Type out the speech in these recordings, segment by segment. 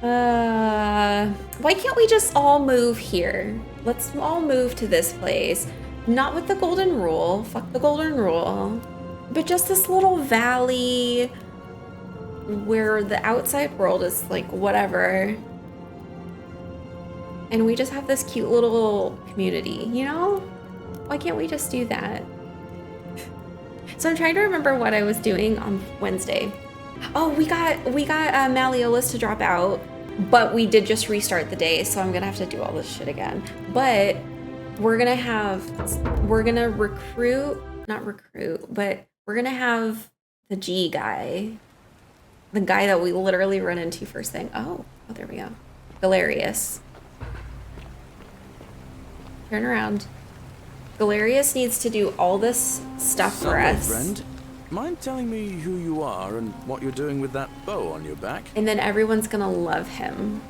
Why can't we just all move here? Let's all move to this place. Not with the golden rule. Fuck the golden rule. But just this little valley where the outside world is like whatever. And we just have this cute little community, you know? Why can't we just do that? So I'm trying to remember what I was doing on Wednesday. Oh, we got Malleolus to drop out, but we did just restart the day, so I'm gonna have to do all this shit again. But we're gonna have the G guy, the guy that we literally run into first thing. Oh, there we go. Galerius. Turn around. Galerius needs to do all this stuff for us. Friend, mind telling me who you are and what you're doing with that bow on your back? And then everyone's gonna love him.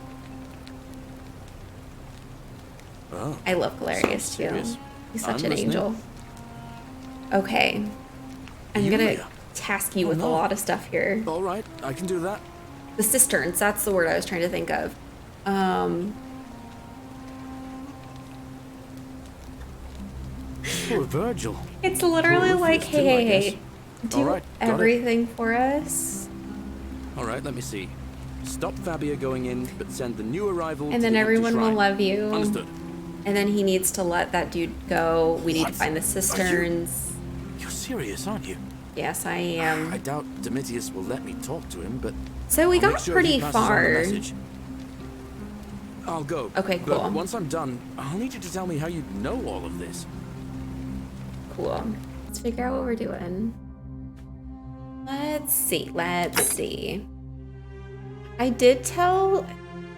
Oh, I love Galerius too. serious. He's such I'm an listening. angel. Okay. I'm gonna Yulia. task you with a lot of stuff here. All right, I can do that. The cisterns, that's the word I was trying to think of. Poor Virgil. It's literally Poor like, Rufus too, I guess. hey, do All right, got it. everything for us. All right, let me see. Stop Fabia going in, but send the new arrival And to then the empty everyone will shrine. love you. Understood. And then he needs to let that dude go. We need to What? find the cisterns. You're serious, aren't you? Yes, I I am. doubt Domitius will let me talk to him, but So we I'll make got sure he pretty passes on the far. message. I'll go. Okay, But cool. once I'm done, I'll need you to tell me how you know all of this. Cool. Let's figure out what we're doing. Let's see. I did tell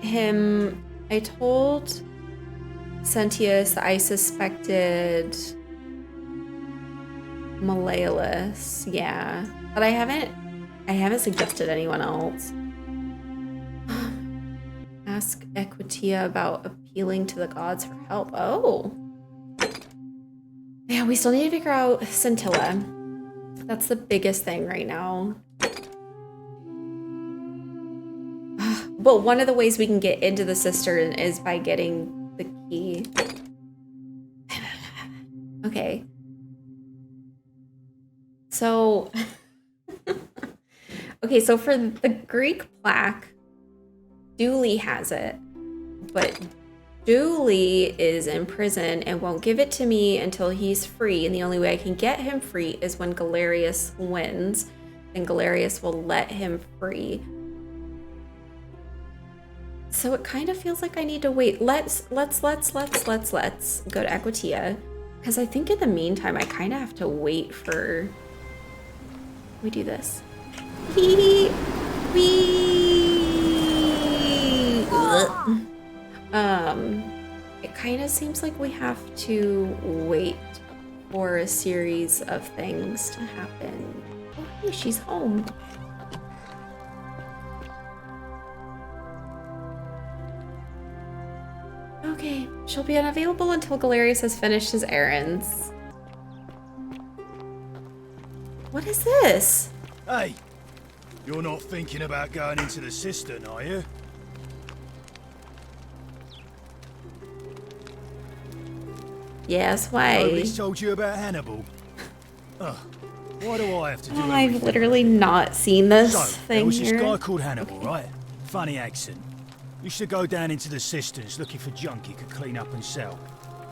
him, I told Sentius that I suspected Malleolus, yeah. But I haven't suggested anyone else. Ask Equitia about appealing to the gods for help. Oh. Yeah, we still need to figure out Scintilla. That's the biggest thing right now. But one of the ways we can get into the cistern is by getting the key. Okay. So, okay, so for the Greek plaque, Dooley has it, but Dooley is in prison and won't give it to me until he's free, and the only way I can get him free is when Galerius wins, and Galerius will let him free. So it kind of feels like I need to wait. Let's go to Equitia, because I think in the meantime I kind of have to wait for. We do this. It kind of seems like we have to wait for a series of things to happen. Oh, hey, she's home. Okay, she'll be unavailable until Galerius has finished his errands. What is this? Hey, you're not thinking about going into the cistern, are you? Yes, why? Nobody's told you about Hannibal. Ugh, why do I have to do Oh, I've everything? literally not seen this So, there thing was this here. guy called Hannibal, right? Funny accent. Used to go down into the cisterns looking for junk he could clean up and sell.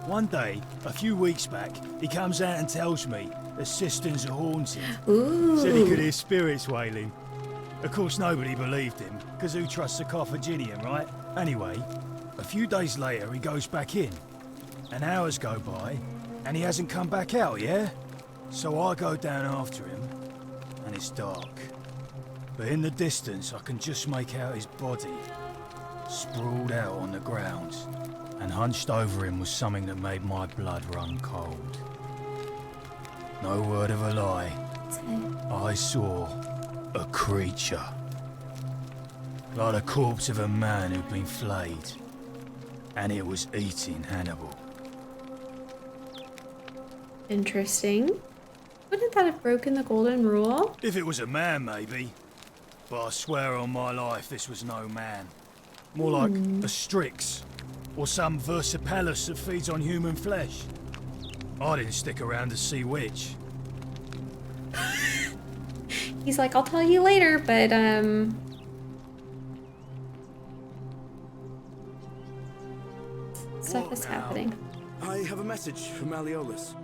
One day, a few weeks back, he comes out and tells me the cisterns are haunted. Ooh. Said he could hear spirits wailing. Of course, nobody believed him, because who trusts a Carthaginian, right? Anyway, a few days later, he goes back in. And hours go by, and he hasn't come back out, yeah? So I go down after him, and it's dark. But in the distance, I can just make out his body, sprawled out on the ground. And hunched over him was something that made my blood run cold. No word of a lie. I saw a creature. Like the corpse of a man who'd been flayed. And it was eating Hannibal. Interesting. Wouldn't that have broken the golden rule? If it was a man, maybe. But I swear on my life this was no man. More like a Strix, or some Versipelus that feeds on human flesh. I didn't stick around to see which. He's like, I'll tell you later, but stuff is happening. I have a message from Malleolus.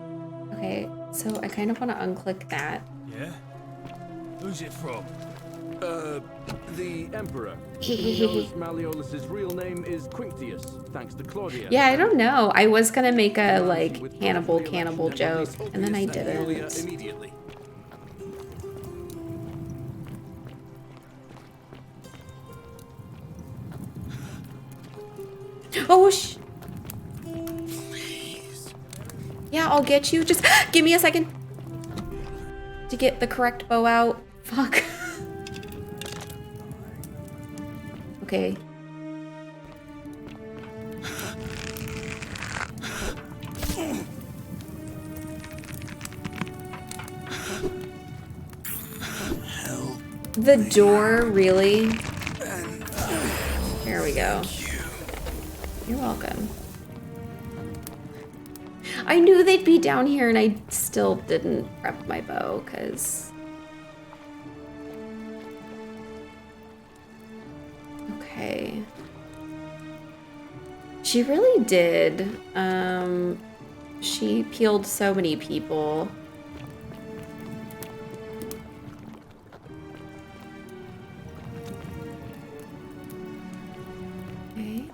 Okay, so I kind of want to unclick that. Yeah? Who's it from? The Emperor. He knows Malleolus's real name is Quinctius, thanks to Claudia. Yeah, I don't know. I was gonna make a like Hannibal cannibal joke, and then I didn't. Immediately. Oh, yeah, I'll get you. Just give me a second to get the correct bow out. Fuck. Okay. The door, really? There we go. You're welcome. I knew they'd be down here and I still didn't prep my bow because... Okay. She really did. She peeled so many people. Okay.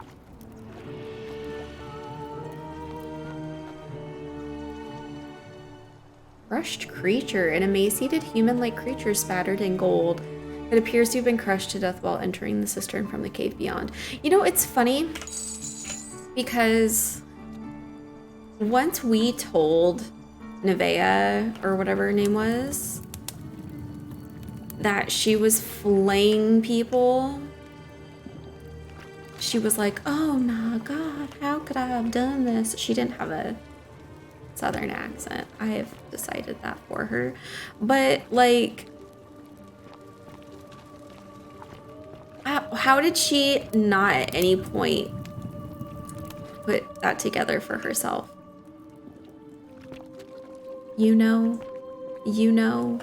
Crushed creature, an emaciated human-like creature spattered in gold. It appears to have been crushed to death while entering the cistern from the cave beyond. You know, it's funny because once we told Nevaeh, or whatever her name was, that she was flaying people, she was like, oh my god, how could I have done this? She didn't have a southern accent. I have decided that for her. But like, how did she not at any point put that together for herself? You know? You know?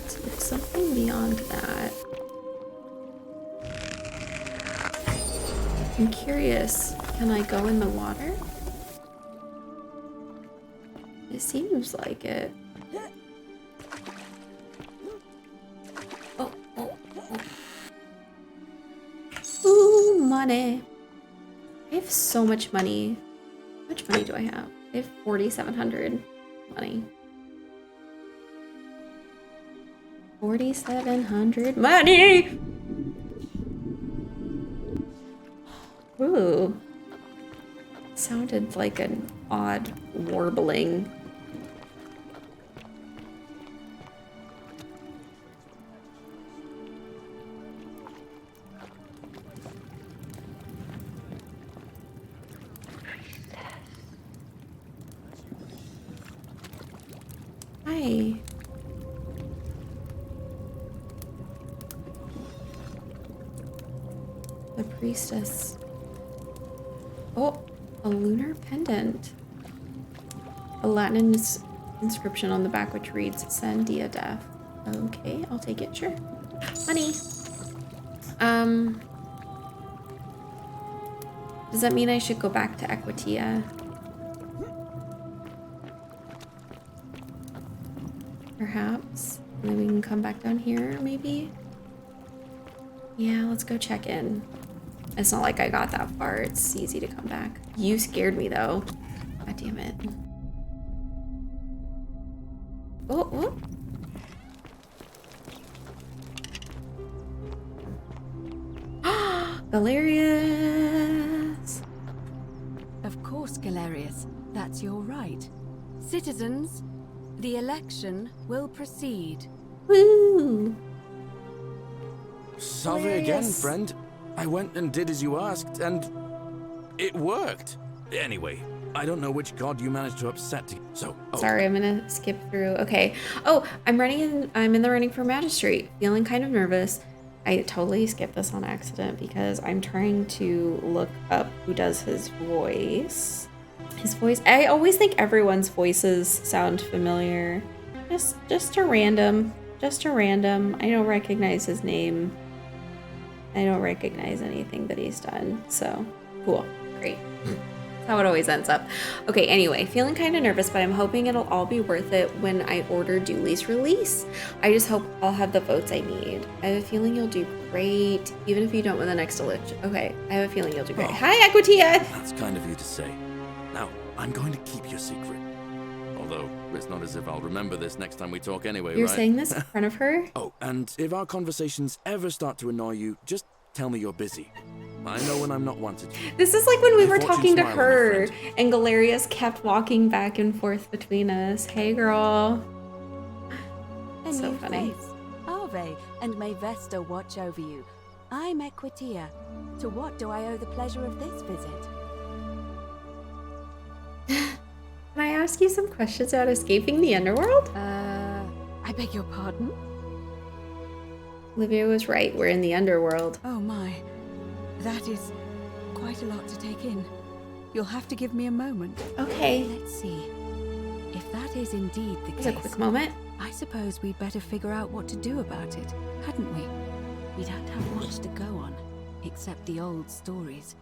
So there's something beyond that. I'm curious, can I go in the water? It seems like it. Oh, oh, oh. Ooh, money. I have so much money. How much money do I have? I have 4,700 money. 4,700 money! Ooh. Sounded like an odd warbling. Hi. The priestess. Oh, a lunar pendant. A Latin inscription on the back which reads Sandia Death. Okay, I'll take it, sure. Money. Does that mean I should go back to Equitia? Perhaps. And then we can come back down here, maybe? Yeah, let's go check in. It's not like I got that far. It's easy to come back. You scared me, though. God damn it. Oh, oh. Galerius! Of course, Galerius. That's your right. Citizens, the election will proceed. Woo! Salve again, friend. I went and did as you asked, and it worked. Anyway, I don't know which god you managed to upset to... So, Sorry, I'm gonna skip through. Okay. Oh, I'm in the running for magistrate. Feeling kind of nervous. I totally skipped this on accident because I'm trying to look up who does his voice. His voice. I always think everyone's voices sound familiar. Just a random. I don't recognize his name. I don't recognize anything that he's done. So, cool. Great. That's how it always ends up. Okay, anyway, feeling kind of nervous, but I'm hoping it'll all be worth it when I order Dooley's release. I just hope I'll have the votes I need. I have a feeling you'll do great, even if you don't win the next election. Okay, I have a feeling you'll do great. Hi, Equitia! That's kind of you to say. Now, I'm going to keep your secret. Although, it's not as if I'll remember this next time we talk anyway, You're right? saying this in front of her? Oh, and if our conversations ever start to annoy you, just tell me you're busy. I know when I'm not wanted. This is like when we May were fortune talking to smile on her, you, friend. and Galerius kept walking back and forth between us. Hey, girl. A So new funny. face. Ave, and may Vesta watch over you. I'm Equitia. To what do I owe the pleasure of this visit? Can I ask you some questions about escaping the underworld? I beg your pardon? Olivia was right. We're in the underworld. Oh my. That is quite a lot to take in. You'll have to give me a moment. Okay. Let's see. If that is indeed the Here's a case, quick moment. I suppose we'd better figure out what to do about it, hadn't we? We don't have much to go on, except the old stories.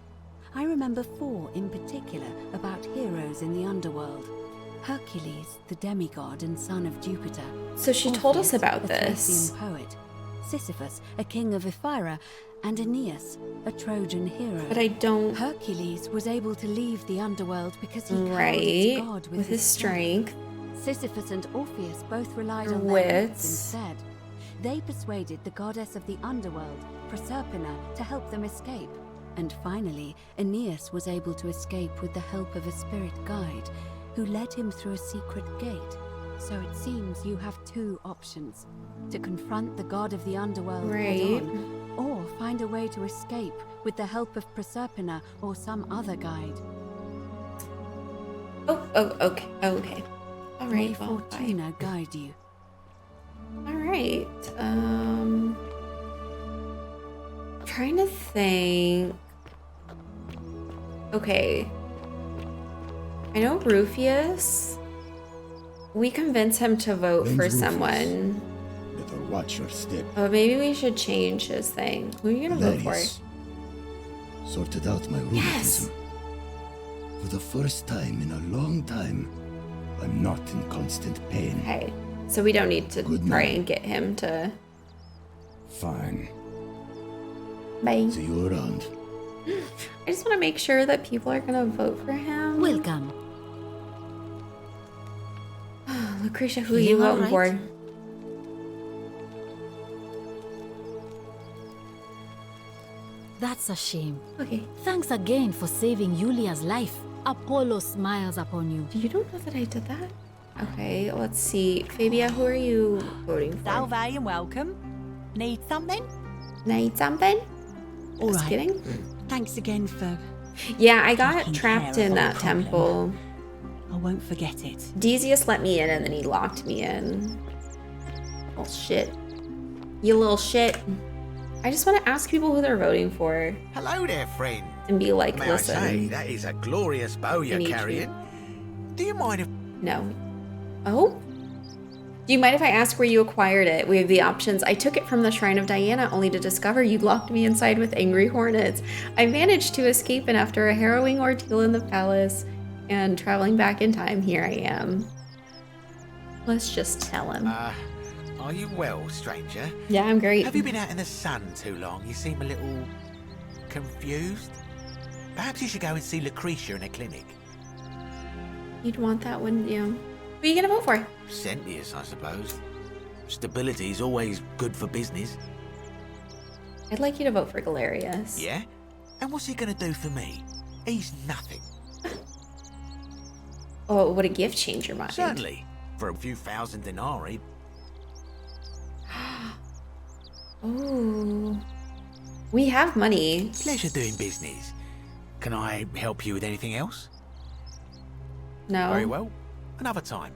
I remember 4 in particular about heroes in the underworld. Hercules, the demigod and son of Jupiter. So she told us Orpheus, about a this. Thracian poet. Sisyphus, a king of Ephyra, and Aeneas, a Trojan hero. But I don't... Hercules was able to leave the underworld because he cowed Right. its god With his strength. Sisyphus and Orpheus both relied Their on their wits wits. instead. They persuaded the goddess of the underworld, Proserpina, to help them escape. And finally, Aeneas was able to escape with the help of a spirit guide, who led him through a secret gate. So it seems you have 2 options: to confront the god of the underworld Right. head-on, or find a way to escape with the help of Proserpina or some other guide. Oh, okay. All May right, well, bye. Fortuna guide you. All right. Trying to think. Okay. I know Rufius. We convince him to vote Name's for Rufus. someone. Better watch your step. Oh, maybe we should change his thing. Who are you gonna vote for? Hilarious. Sorted out my Yes. rheumatism. For the first time in a long time, I'm not in constant pain. Okay. So we don't need to Good try night. and get him to. Fine. Bye. See you around. I just want to make sure that people are gonna vote for him. Welcome. Lucretia, who are you Feeling all voting right? for? That's a shame. Okay. Thanks again for saving Yulia's life. Apollo smiles upon you. You don't know that I did that? Okay, let's see. Fabia, who are you voting for? Salve and welcome. Need something? Need something? All Just right. kidding. Thanks again for... Yeah, I got Taking trapped care in of that our problem. temple. I won't forget it. Decius let me in and then he locked me in. Little shit. You little shit. I just want to ask people who they're voting for Hello there, friend. and be like, May I say, listen. that is a glorious bow I you're need you. carrying. Do you mind if... No. Oh? Do you mind if I ask where you acquired it? We have the options. I took it from the Shrine of Diana only to discover you locked me inside with angry hornets. I managed to escape, and after a harrowing ordeal in the palace and traveling back in time, here I am. Let's just tell him. Are you well, stranger? Yeah, I'm great. Have you been out in the sun too long? You seem a little... confused? Perhaps you should go and see Lucretia in a clinic. You'd want that, wouldn't you? Who are you gonna vote for? Sentius, I suppose. Stability's always good for business. I'd like you to vote for Galerius. Yeah? And what's he gonna do for me? He's nothing. Oh, would a gift change your mind? Certainly. For a few thousand denarii. Ooh. We have money. Pleasure doing business. Can I help you with anything else? No. Very well. Another time.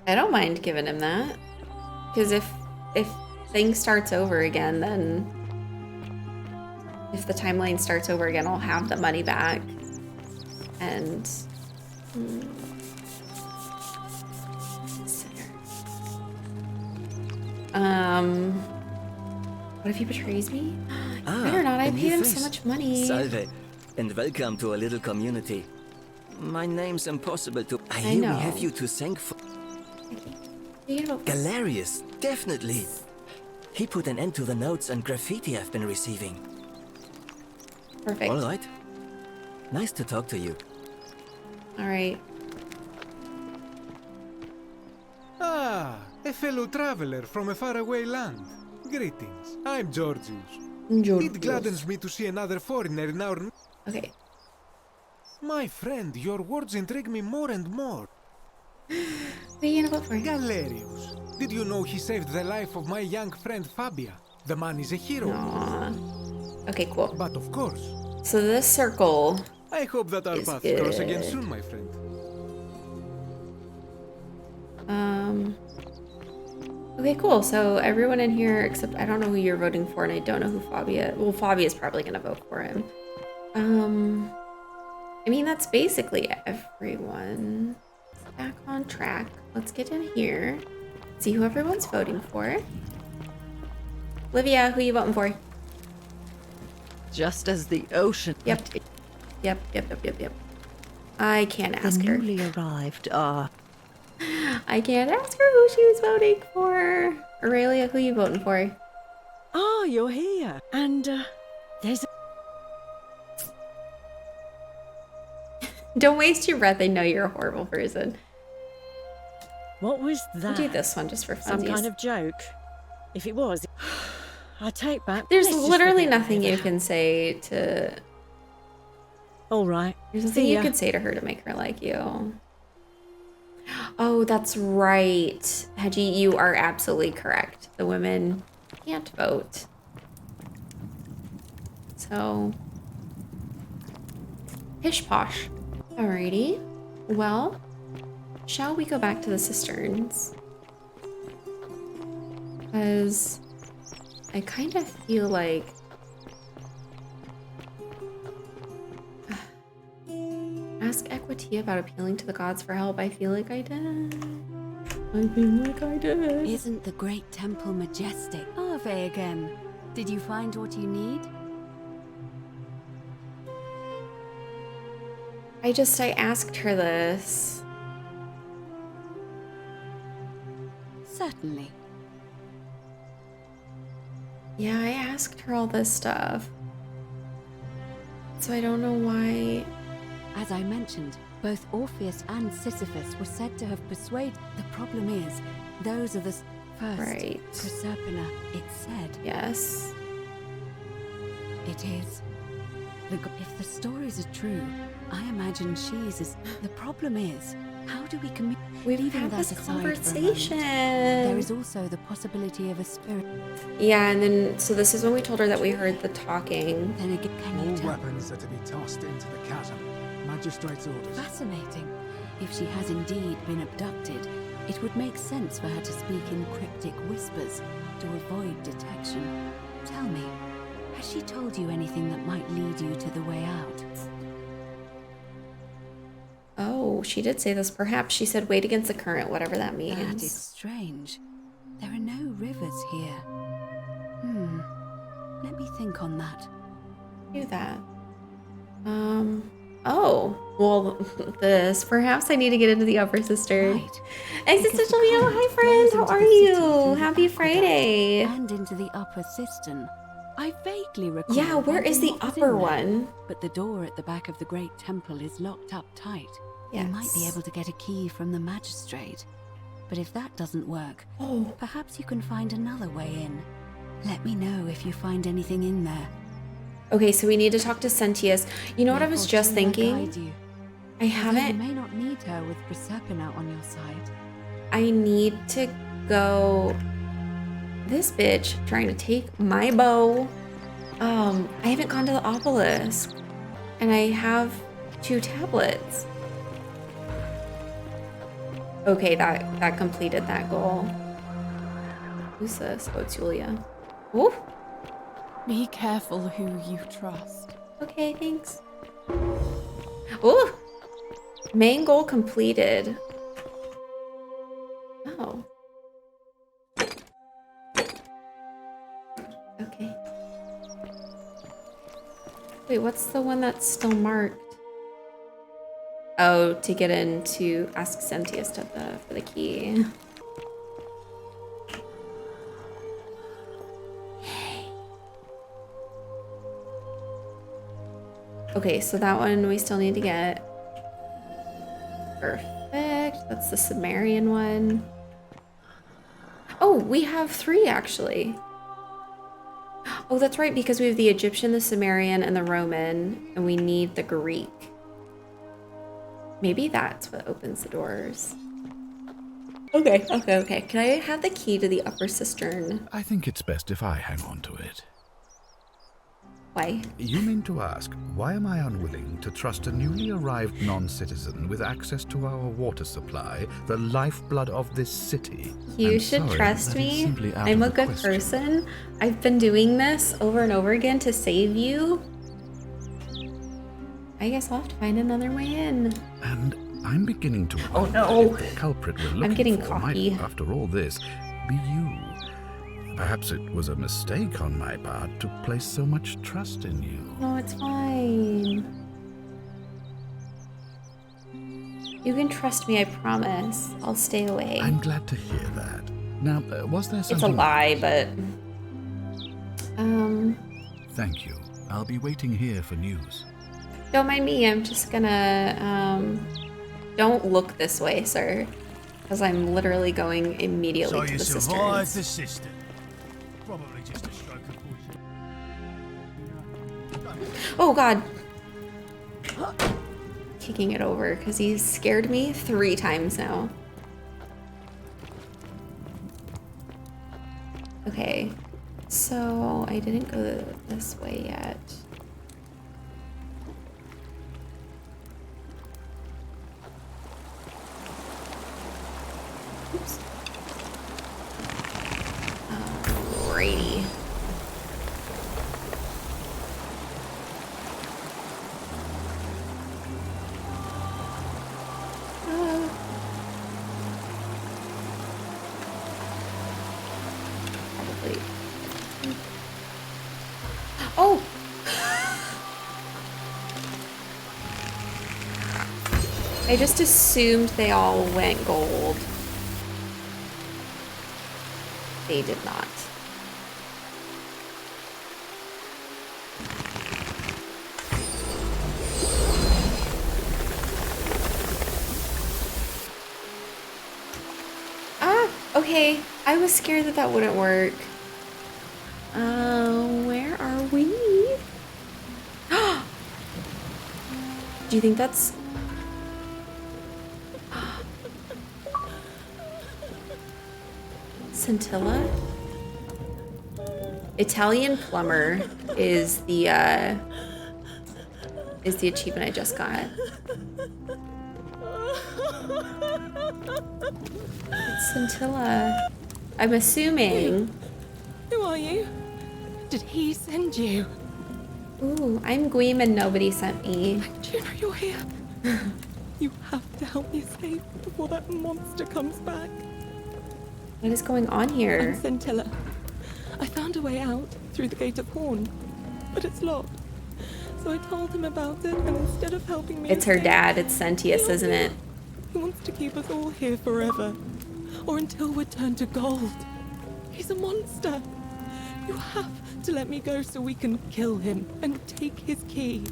I don't mind giving him that. Because if things starts over again, then if the timeline starts over again, I'll have the money back. And what if he betrays me? Better not. I a paid new him face. so much money. Salve, and welcome to a little community. My name's impossible to. I hear know. we have you to thank for. You know, Galerius, definitely. He put an end to the notes and graffiti I've been receiving. perfect. All right. Nice to talk to you. All right. Ah, a fellow traveler from a faraway land. Greetings, I'm Georgius. It gladdens me to see another foreigner in our... Okay. My friend, your words intrigue me more and more. What are you gonna vote for? Galerius. Did you know he saved the life of my young friend Fabia? The man is a hero. Aw. Okay, cool. But of course, So this circle. I hope that our Is paths cross again good. soon, my friend. Okay, cool. So everyone in here, except I don't know who you're voting for, and I don't know who Fabia. Well, Fabia's probably gonna vote for him. I mean that's basically everyone. Back on track. Let's get in here. See who everyone's voting for. Olivia, who you voting for? Just as the ocean. Yep. Yep. I can't ask The her. newly arrived are... I can't ask her who she was voting for. Aurelia, who you voting for? Oh, you're here. And there's a... Don't waste your breath. I know you're a horrible person. What was I'll that? do this one just for Some funsies. kind of joke. If it was, I take back. There's Let's just literally forget nothing about you it. can say to. All right. There's nothing See you ya. could say to her to make her like you. Oh, that's right. Hedgie, you are absolutely correct. The women can't vote. So, pish posh. Alrighty. Well, shall we go back to the cisterns? Because I kind of feel like ask Equity about appealing to the gods for help. I feel like I did. I feel like I did. Isn't the great temple majestic? Ave again. Did you find what you need? I asked her this. Certainly. Yeah, I asked her all this stuff. So I don't know why. As I mentioned, both Orpheus and Sisyphus were said to have persuaded. The problem is, those are the first. Right. Proserpina, it's said. Yes. It is. If the stories are true, I imagine she's as. The problem is, how do we communicate? We've had this conversation. There is also the possibility of a spirit. Yeah, and then so this is when we told her that we heard the talking. Then again, can you All tell? weapons are to be tossed into the chasm. Magistrate's orders. Fascinating. If she has indeed been abducted, it would make sense for her to speak in cryptic whispers to avoid detection. Tell me, has she told you anything that might lead you to the way out? Oh, she did say this. Perhaps she said wait against the current, whatever that That means. is strange. There are no rivers here. Let me think on that. Do that. Oh, well, this. Perhaps I need to get into the Upper Sister. Right. Existential Because the Meow, current hi friend, flows how into are the city you? through the Happy aqueduct Friday. And into the upper cistern. I vaguely recall. Yeah, where is the wondering what was in upper there. one? But the door at the back of the great temple is locked up tight. You might be Yes. able to get a key from the magistrate. But if that doesn't work, Oh, perhaps you can find another way in. Let me know if you find anything in there. okay, so we need to talk to Sentius. You know what I was Therefore, just she will guide thinking? you. I Although haven't. You may not need her with Proserpina on your side. I need to go. This bitch trying to take my bow. I haven't gone to the obelisk, and I have 2 tablets. Okay, that completed that goal. Who's this? Oh, it's Julia. Ooh. Be careful who you trust. Okay, thanks. Ooh. Main goal completed. Oh. Okay. Wait, what's the one that's still marked? Oh, to get in to ask Sentius for the key. Okay, so that one we still need to get. Perfect. That's the Sumerian one. Oh, we have 3 actually. Oh, that's right, because we have the Egyptian, the Sumerian, and the Roman, and we need the Greek. Maybe that's what opens the doors. Okay. Can I have the key to the upper cistern? I think it's best if I hang on to it. Why? You mean to ask, why am I unwilling to trust a newly arrived non-citizen with access to our water supply, the lifeblood of this city? You should trust me. I'm a good person. I've been doing this over and over again to save you. I guess I'll have to find another way in. And I'm beginning to wonder if the culprit we're looking I'm getting for cocky. might, after all this, be you. Perhaps it was a mistake on my part to place so much trust in you. No, it's fine. You can trust me, I promise. I'll stay away. I'm glad to hear that. Now, was there something... It's a lie, but... Thank you. I'll be waiting here for news. Don't mind me, I'm just gonna, don't look this way, sir. Because I'm literally going immediately to the cisterns. So you survived the cistern. Probably just a stroke of fortune. Oh god. Kicking it over because he's scared me 3 times now. Okay, so I didn't go this way yet. Oops. Alrighty. Probably. Oh! I just assumed they all went gold. They did not. Ah, okay. I was scared that that wouldn't work. Where are we? Do you think that's... Scintilla? Italian plumber is the achievement I just got. It's Scintilla. I'm assuming. Who are you? Did he send you? Ooh, I'm Gweem and nobody sent me. Juno, you're here. You have to help me escape before that monster comes back. What is going on here? I'm Scintilla. I found a way out through the Gate of Horn, but it's locked. So I told him about it, and instead of helping me... It's her dad, it's Sentius, isn't it? He wants to keep us all here forever, or until we're turned to gold. He's a monster. You have to let me go so we can kill him and take his key.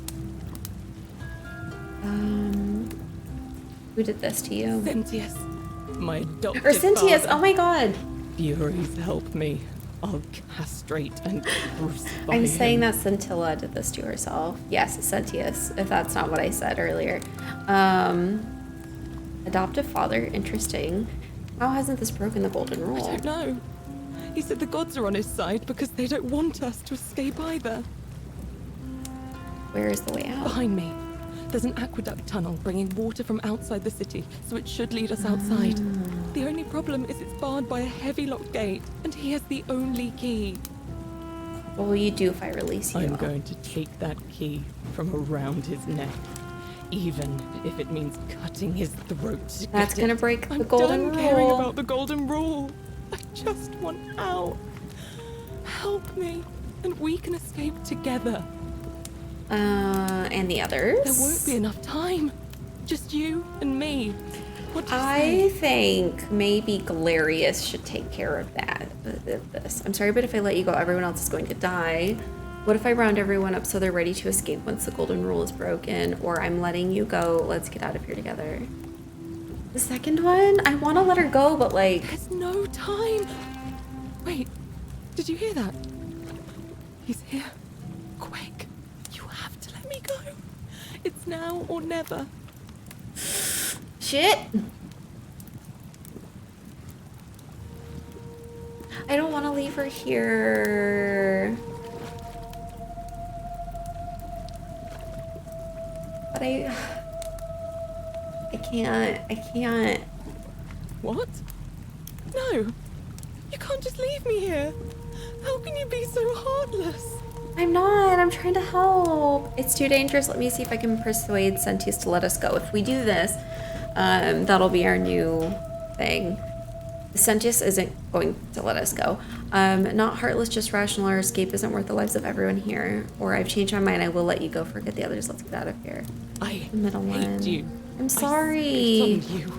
Who did this to you? Sentius, my adopted Or Sentius, father. oh my god. Furies, help me. I'll castrate and crucify I'm saying him. that Scintilla did this to herself. Yes, it's Sentius, if that's not what I said earlier. Adoptive father, interesting. How hasn't this broken the golden rule? I don't know. He said the gods are on his side because they don't want us to escape either. Where is the way out? Behind me. There's an aqueduct tunnel bringing water from outside the city, so it should lead us outside. The only problem is it's barred by a heavy locked gate, and he has the only key. What will you do if I release you? I'm going to take that key from around his neck, even if it means cutting his throat to That's get gonna it. break the I'm golden done caring rule. about the golden rule. I just want out. Help me, and we can escape together. And the others? There won't be enough time. Just you and me. What do you I say? think maybe Galerius should take care of that. I'm sorry, but if I let you go, everyone else is going to die. What if I round everyone up so they're ready to escape once the golden rule is broken? Or I'm letting you go. Let's get out of here together. The second one? I want to let her go, but like... There's no time. Wait, did you hear that? He's here. Quick, you have to let me go. It's now or never. Shit! I don't want to leave her here. But I can't. What? No, you can't just leave me here. How can you be so heartless? I'm not. I'm trying to help. It's too dangerous. Let me see if I can persuade Sentius to let us go. If we do this, that'll be our new thing. Sentius isn't going to let us go. Not heartless, just rational. Our escape isn't worth the lives of everyone here. Or I've changed my mind. I will let you go. Forget the others. Let's get out of here. I The middle hate one. you. I'm sorry. I spit on you.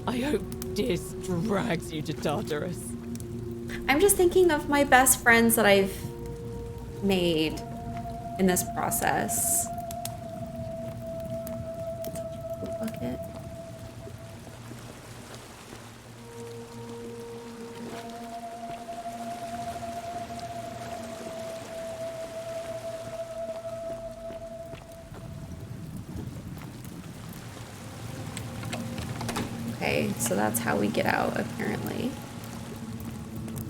I hope this drags you to Tartarus. I'm just thinking of my best friends that I've made in this process. Bucket. Okay, so that's how we get out, apparently.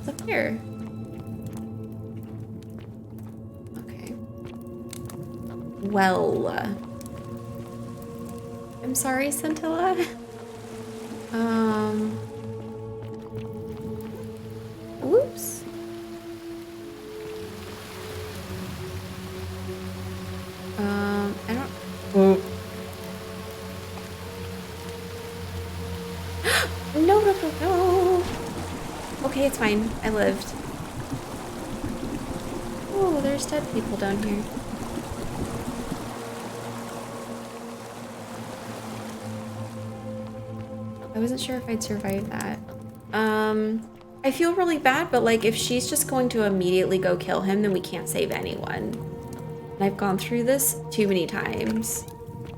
What's up here? Okay. Well. I'm sorry, Scintilla. Whoops. I don't... No. Okay, it's fine. I lived. Oh, there's dead people down here. I wasn't sure if I'd survive that. I feel really bad, but like if she's just going to immediately go kill him, then we can't save anyone. And I've gone through this too many times.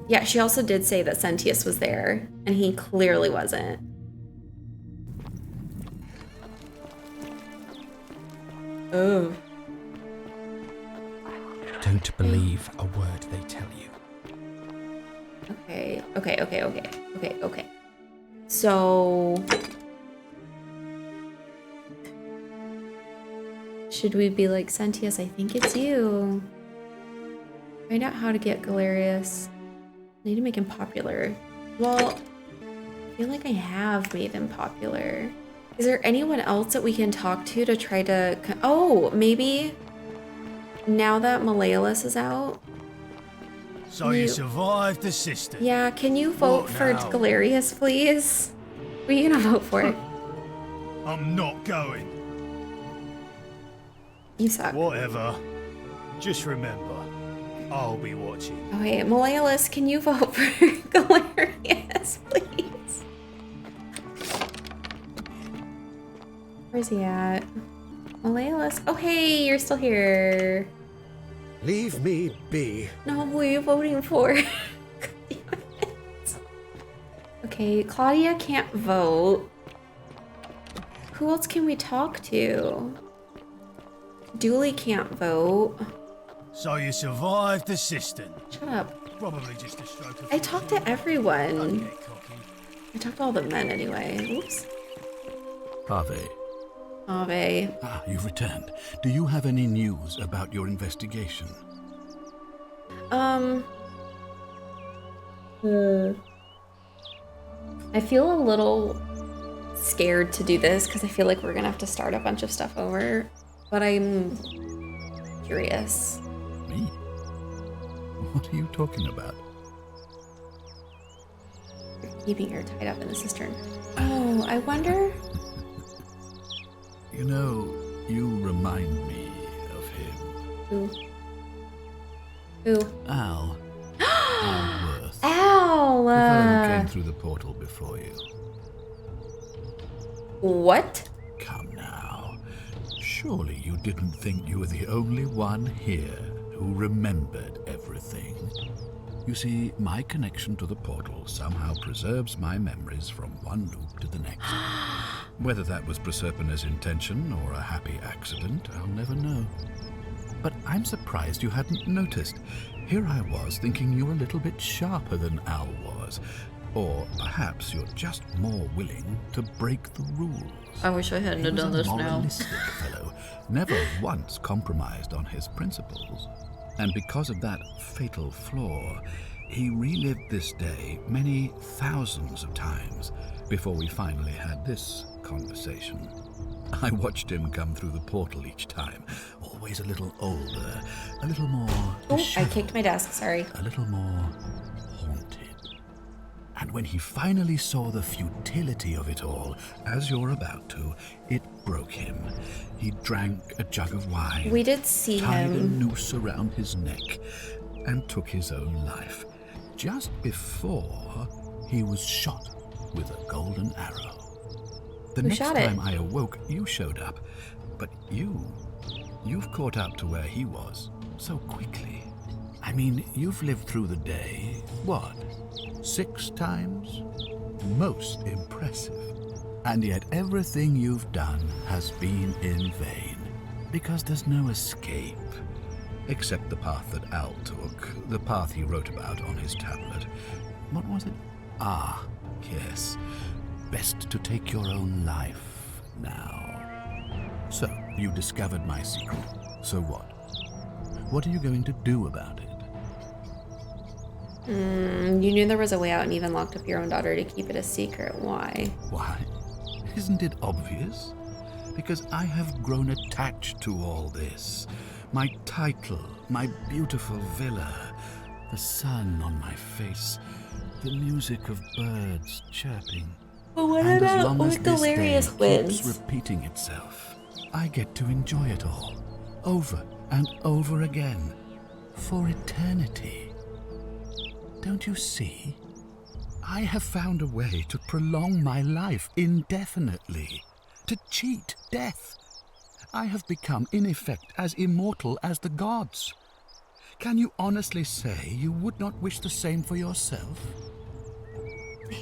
Yeah, she also did say that Sentius was there, and he clearly wasn't. Oh. Don't believe a word they tell you. Okay. So... should we be like, Sentius, I think it's you. Find out how to get Galerius. I need to make him popular. Well, I feel like I have made him popular. Is there anyone else that we can talk to try to... Oh, maybe now that Malleolus is out. So you survived the sister. Yeah, can you vote for now? Galerius, please? Who are you gonna vote for? I'm not going. You suck. Whatever. Just remember, I'll be watching. Okay, Malleolus, can you vote for Galerius, please? Where's he at? Malleolus. Oh, hey, you're still here. Leave me be. No, who are you voting for? Damn it. Okay, Claudia can't vote. Who else can we talk to? Dooley can't vote. So you survived the cistern. Shut up. Probably just a stroke of... I talked to everyone. I talked to all the men anyway. Oops. Ave. Ave. Ah, you've returned. Do you have any news about your investigation? I feel a little scared to do this because I feel like we're gonna have to start a bunch of stuff over, but I'm curious. Me? What are you talking about? You're keeping her tied up in the cistern. Oh, I wonder. You know, you remind me of him. Who? Who? Al. Al Worth. Al! The fellow who came through the portal before you. What? Come now. Surely you didn't think you were the only one here who remembered everything. You see, my connection to the portal somehow preserves my memories from one loop to the next. Whether that was Proserpina's intention or a happy accident, I'll never know. But I'm surprised you hadn't noticed. Here I was thinking you were a little bit sharper than Al was. Or perhaps you're just more willing to break the rules. I wish I hadn't have done this now. He was a moralistic fellow, never once compromised on his principles. And because of that fatal flaw, he relived this day many thousands of times before we finally had this conversation. I watched him come through the portal each time, always a little older, a little more... Oh, I kicked my desk, sorry. A little more haunted. And when he finally saw the futility of it all, as you're about to, it broke him. He drank a jug of wine. We did see tied him. a noose around his neck, and took his own life. Just before he was shot with a golden arrow. The next time I awoke, you showed up. But you've caught up to where he was so quickly. I mean, you've lived through the day, what, 6 times? Most impressive. And yet everything you've done has been in vain. Because there's no escape. Except the path that Al took, the path he wrote about on his tablet. What was it? Ah, yes. Best to take your own life now. So, you discovered my secret. So what? What are you going to do about it? You knew there was a way out and even locked up your own daughter to keep it a secret. Why? Why? Isn't it obvious? Because I have grown attached to all this. My title, my beautiful villa, the sun on my face, the music of birds chirping. But what and about as long as with this Delirious day Winds? keeps repeating itself, I get to enjoy it all, over and over again, for eternity. Don't you see? I have found a way to prolong my life indefinitely, to cheat death. I have become, in effect, as immortal as the gods. Can you honestly say you would not wish the same for yourself?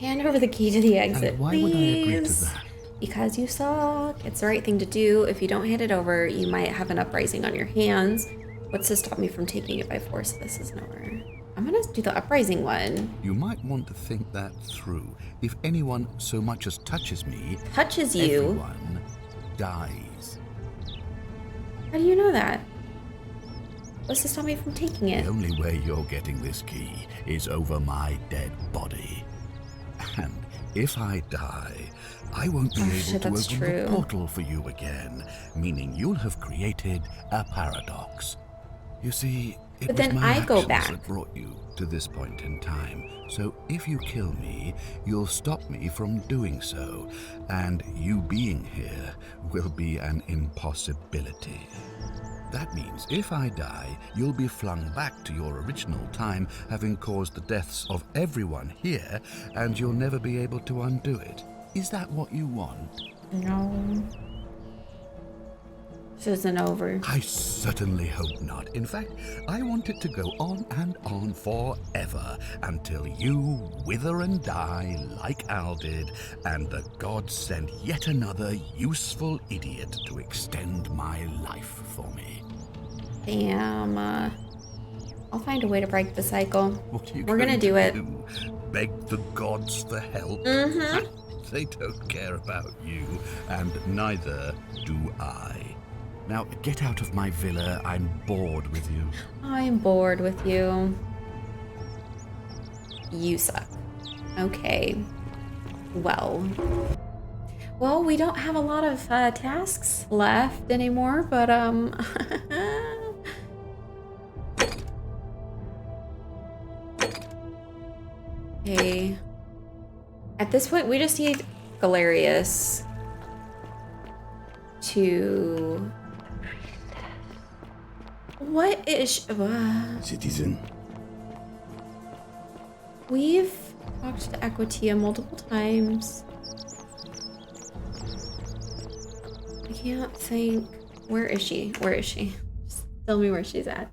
Hand over the key to the exit, And why please. would I agree to that? Because you suck. It's the right thing to do. If you don't hand it over, you might have an uprising on your hands. What's to stop me from taking it by force? This is nowhere. I'm gonna do the uprising one. You might want to think that through. If anyone so much as touches me, Touches you? everyone dies. How do you know that? What's to stop me from taking it? The only way you're getting this key is over my dead body. And if I die, I won't be able shit, to open that's true. the portal for you again, meaning you'll have created a paradox. You see, it But was then my I go actions back. that brought you to this point in time. So if you kill me, you'll stop me from doing so, and you being here will be an impossibility. That means if I die, you'll be flung back to your original time, having caused the deaths of everyone here, and you'll never be able to undo it. Is that what you want? No. This isn't over. I certainly hope not. In fact, I want it to go on and on forever, until you wither and die like Al did, and the gods send yet another useful idiot to extend my life for me. Damn. I'll find a way to break the cycle. What are you We're gonna going do to it. do? Beg the gods for help? Mm-hmm. They don't care about you, and neither do I. Now, get out of my villa. I'm bored with you. I'm bored with you. You suck. Okay. Well, we don't have a lot of tasks left anymore, but okay. At this point, we just need Galerius to. What is Citizen? We've talked to Equitia multiple times. I can't think. Where is she? Where is she? Just tell me where she's at.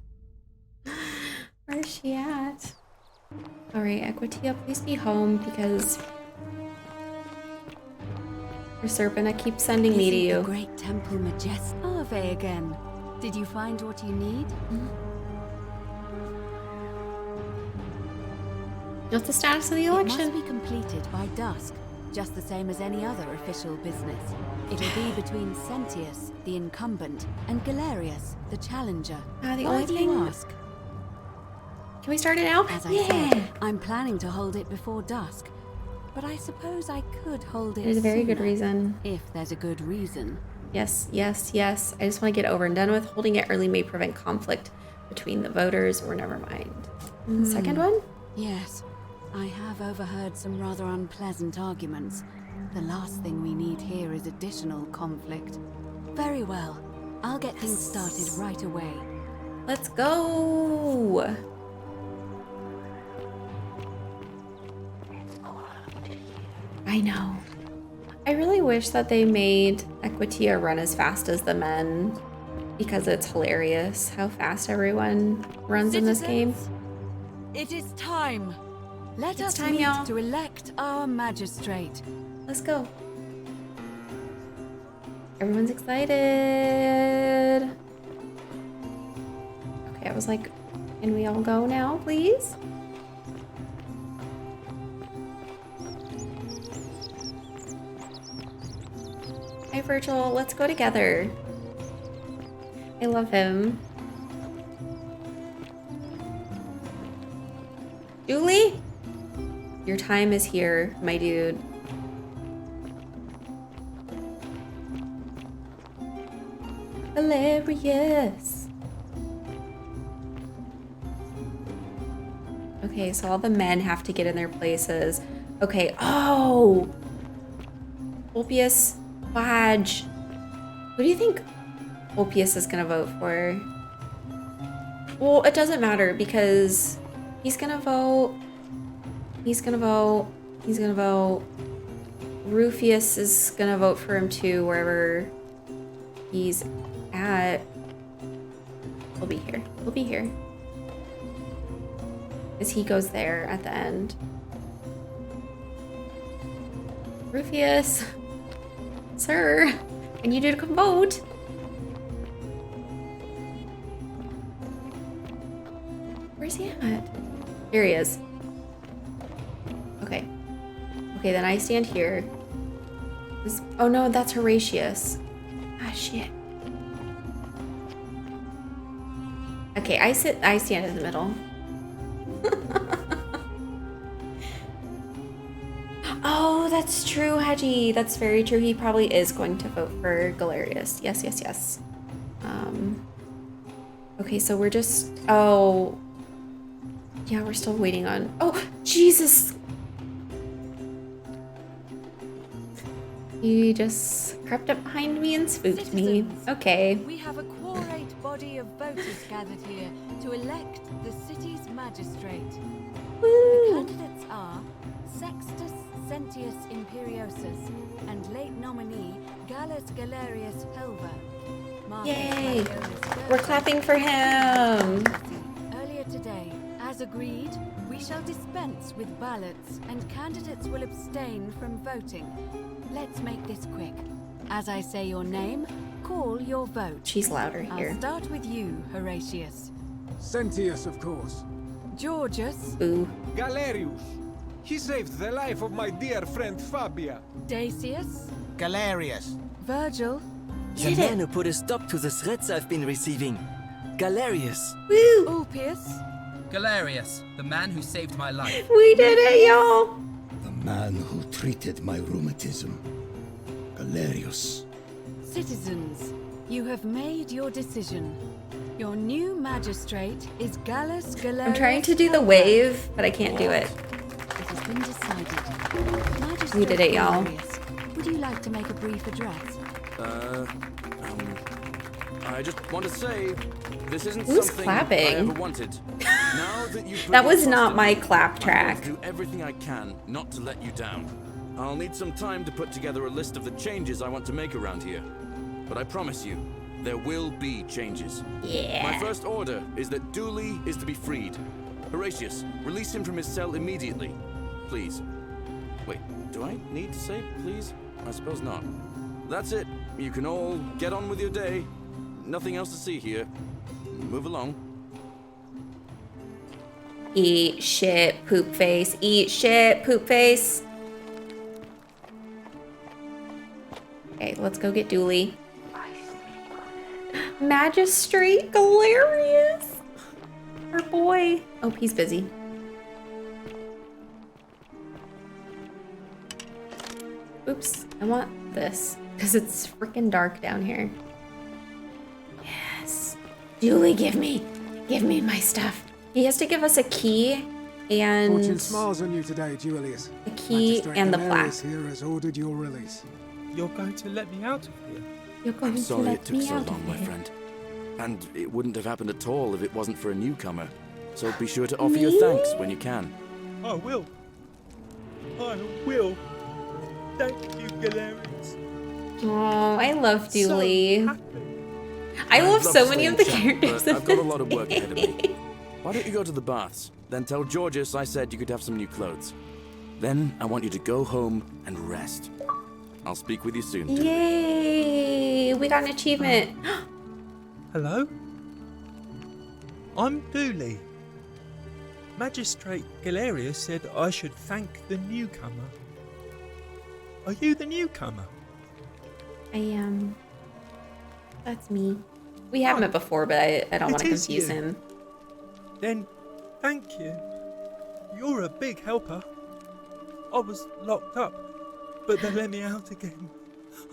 Where is she at? Alright, Equitia, please be home because Proserpina keeps sending me to you. The great temple majestic. Ave again. Did you find what you need? What's the status of the election? It must be completed by dusk, just the same as any other official business. It'll be between Sentius, the incumbent, and Galerius, the challenger. The Why only do thing. you ask? Can we start it now? As I said, I'm planning to hold it before dusk, but I suppose I could hold it. There's a very good sooner, reason. If there's a good reason. Yes, yes, yes. I just want to get over and done with. Holding it early may prevent conflict between the voters, or never mind. The second one? Yes. I have overheard some rather unpleasant arguments. The last thing we need here is additional conflict. Very well. I'll get things started right away. Let's go! I know. I really wish that they made Equitia run as fast as the men, because it's hilarious how fast everyone runs in this game. It is time. Let us time, meet y'all. to elect our magistrate. Let's go. Everyone's excited. Okay, I was like, can we all go now, please? Hi, Virgil. Let's go together. I love him. Julie? Your time is here, my dude. Hilarious. Okay, so all the men have to get in their places. Okay, oh! Ulpius, Badge. Who do you think Ulpius is gonna vote for? Well, it doesn't matter because he's gonna vote. He's gonna vote. He's gonna vote. Rufius is gonna vote for him too, wherever he's at. He'll be here. He'll be here. Because he goes there at the end. Rufius. Sir, I need you to come vote. Where's he at? Here he is. Okay. Okay, then I stand here. Oh no, that's Horatius. Ah, shit. Okay, I stand in the middle. Oh, that's true, Haji. That's very true. He probably is going to vote for Galerius. Yes, yes, yes. Okay, so we're just... Oh. Yeah, we're still waiting on... Oh, Jesus! He just crept up behind me and spooked me. Okay. We have a quorate body of voters gathered here to elect the city's magistrate. Woo. The candidates are Sextus Sentius Imperiosus and late nominee Gallus Galerius Helver. Yay! We're clapping for him! Earlier today, as agreed, we shall dispense with ballots and candidates will abstain from voting. Let's make this quick. As I say your name, call your vote. She's louder here. I'll start with you, Horatius. Sentius, of course. Georgius. Ooh. Galerius. He saved the life of my dear friend Fabia. Dacius. Galerius. Virgil. The man who put a stop to the threats I've been receiving. Galerius. Woo! Ulpius. Galerius, the man who saved my life. We did it, y'all! The man who treated my rheumatism. Galerius. Citizens, you have made your decision. Your new magistrate is Gallus Galerius. I'm trying to do the wave, but I can't do it. It has been decided. Magistrate We did it, y'all. Galerius, would you like to make a brief address? I just want to say, this isn't Who's something clapping? I ever wanted. Now that you That was not my clap track. I'll do everything I can not to let you down. I'll need some time to put together a list of the changes I want to make around here. But I promise you, there will be changes. Yeah. My first order is that Dooley is to be freed. Horatius, release him from his cell immediately. Please. Wait, do I need to say please? I suppose not. That's it. You can all get on with your day. Nothing else to see here. Move along. Eat shit, poop face. Eat shit, poop face. Okay, let's go get Dooley. Magistrate Galerius. Our boy. Oh, he's busy. Oops, I want this because it's freaking dark down here. Yes. Dooley, give me my stuff. He has to give us a key and Fortune smiles on you today, Julius. a key Magistrate and the Galerius plaque. here has ordered your release. You're going to let me out of here? You're going I'm to sorry let it took me so out long, of my here. friend. And it wouldn't have happened at all if it wasn't for a newcomer. So be sure to offer your thanks when you can. I will. I will. Thank you, Galerius. Oh, I love Dooley. So happy. I love so to many stay of and the chat, characters. but I've got a lot of work ahead of me. Why don't you go to the baths? Then tell Georgius I said you could have some new clothes. Then I want you to go home and rest. I'll speak with you soon. Dooley. Yay! We got an achievement. Hello? I'm Dooley. Magistrate Galerius said I should thank the newcomer. Are you the newcomer? I am. That's me. We have met before, but I don't want to It is confuse you. him. Then, thank you. You're a big helper. I was locked up, but they let me out again.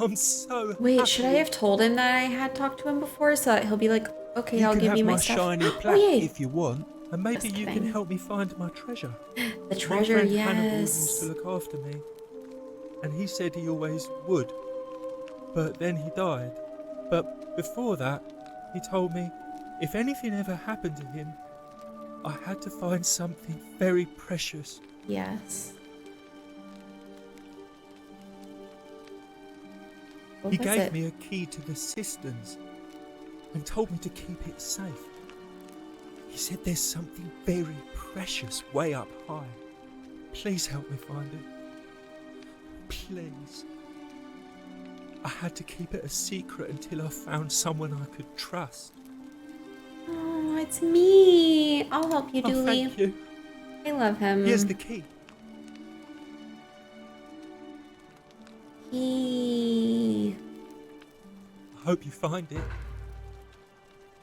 I'm so Wait, happy. should I have told him that I had talked to him before so that he'll be like, okay, You I'll can give have you my my stuff. shiny Oh, plaque yay. if you want, and maybe That's you the can thing. help me find my treasure. The My treasure, friend Hannibal used to yes. look after me, and he said he always would. But then he died. But before that, he told me if anything ever happened to him, I had to find something very precious. Yes. What He was gave it? me a key to the cisterns and told me to keep it safe. He said there's something very precious way up high. Please help me find it. Please. I had to keep it a secret until I found someone I could trust. Oh, it's me. I'll help you, Oh, Dooley. thank you. I love him. Here's the key. He... I hope you find it.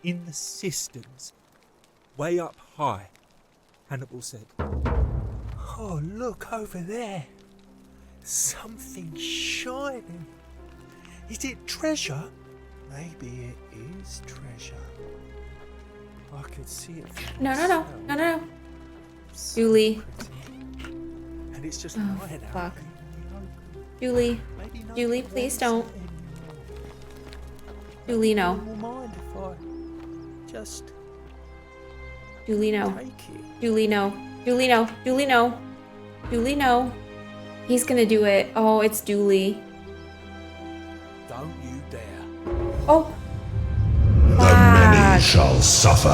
In the cisterns, way up high, Hannibal said. Oh, look over there. Something shining. Is it treasure? Maybe it is treasure. I could see it from No. myself. Dooley. And it's just Oh, lying out fuck. there in the open. Dooley. Maybe no Dooley, one please wants don't. it anymore. Dooley, no. Wouldn't mind if I just Dooley, no. take it. Dooley, no. Dooley, no. Dooley, no. Dooley, no. He's gonna do it. Oh, it's Dooley. Don't you dare. Oh. Many shall suffer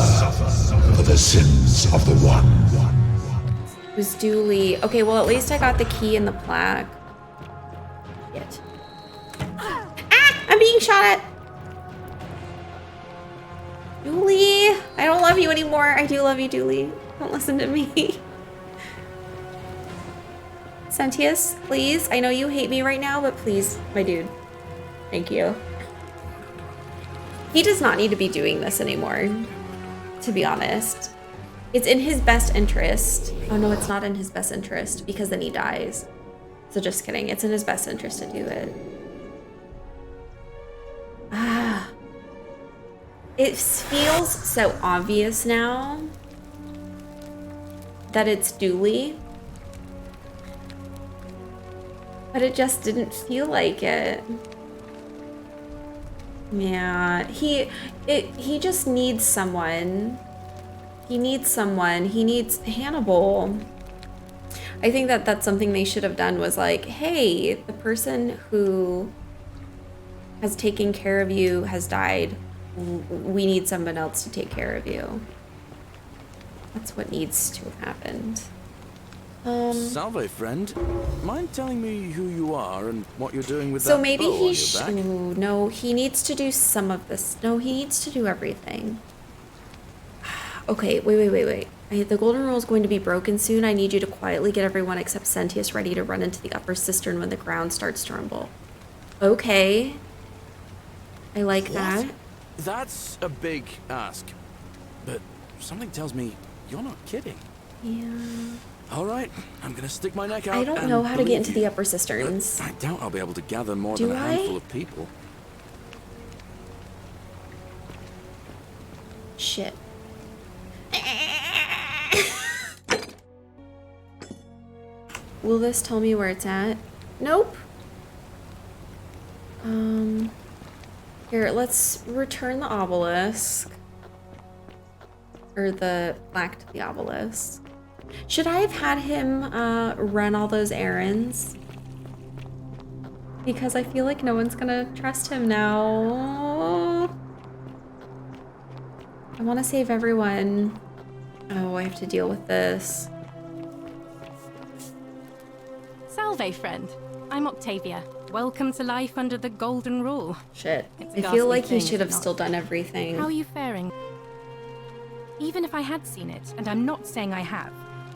for the sins of the one. It was Dooley. Okay, well, at least I got the key and the plaque. Shit. Ah! I'm being shot at! Dooley! I don't love you anymore. I do love you, Dooley. Don't listen to me. Sentius, please. I know you hate me right now, but please, my dude. Thank you. He does not need to be doing this anymore, to be honest. It's in his best interest. Oh no, it's not in his best interest because then he dies. So just kidding. It's in his best interest to do it. Ah. It feels so obvious now that it's Dooley. But it just didn't feel like it. Yeah, he just needs someone. He needs someone. He needs Hannibal. I think that that's something they should have done was like, hey, the person who has taken care of you has died. We need someone else to take care of you. That's what needs to have happened. Salve, friend. Mind telling me who you are and what you're doing with So that maybe bow on he your back? Ooh, no, he needs to do some of this. No, he needs to do everything. Okay, wait. The golden rule is going to be broken soon. I need you to quietly get everyone except Sentius ready to run into the upper cistern when the ground starts to rumble. Okay. I like that. That's a big ask. But something tells me you're not kidding. Yeah. All right, I'm gonna stick my neck out. I don't know how to get into the upper cisterns. I doubt I'll be able to gather more Do than a I? handful of people. Shit. Will this tell me where it's at? Nope. Here, let's return the obelisk. Or the plaque to the obelisk. Should I have had him run all those errands? Because I feel like no one's gonna trust him now. I want to save everyone. Oh, I have to deal with this. Salve, friend. I'm Octavia. Welcome to life under the Golden Rule. Shit. It's a I ghastly feel like he thing, should have not- still done everything. How are you faring? Even if I had seen it, and I'm not saying I have,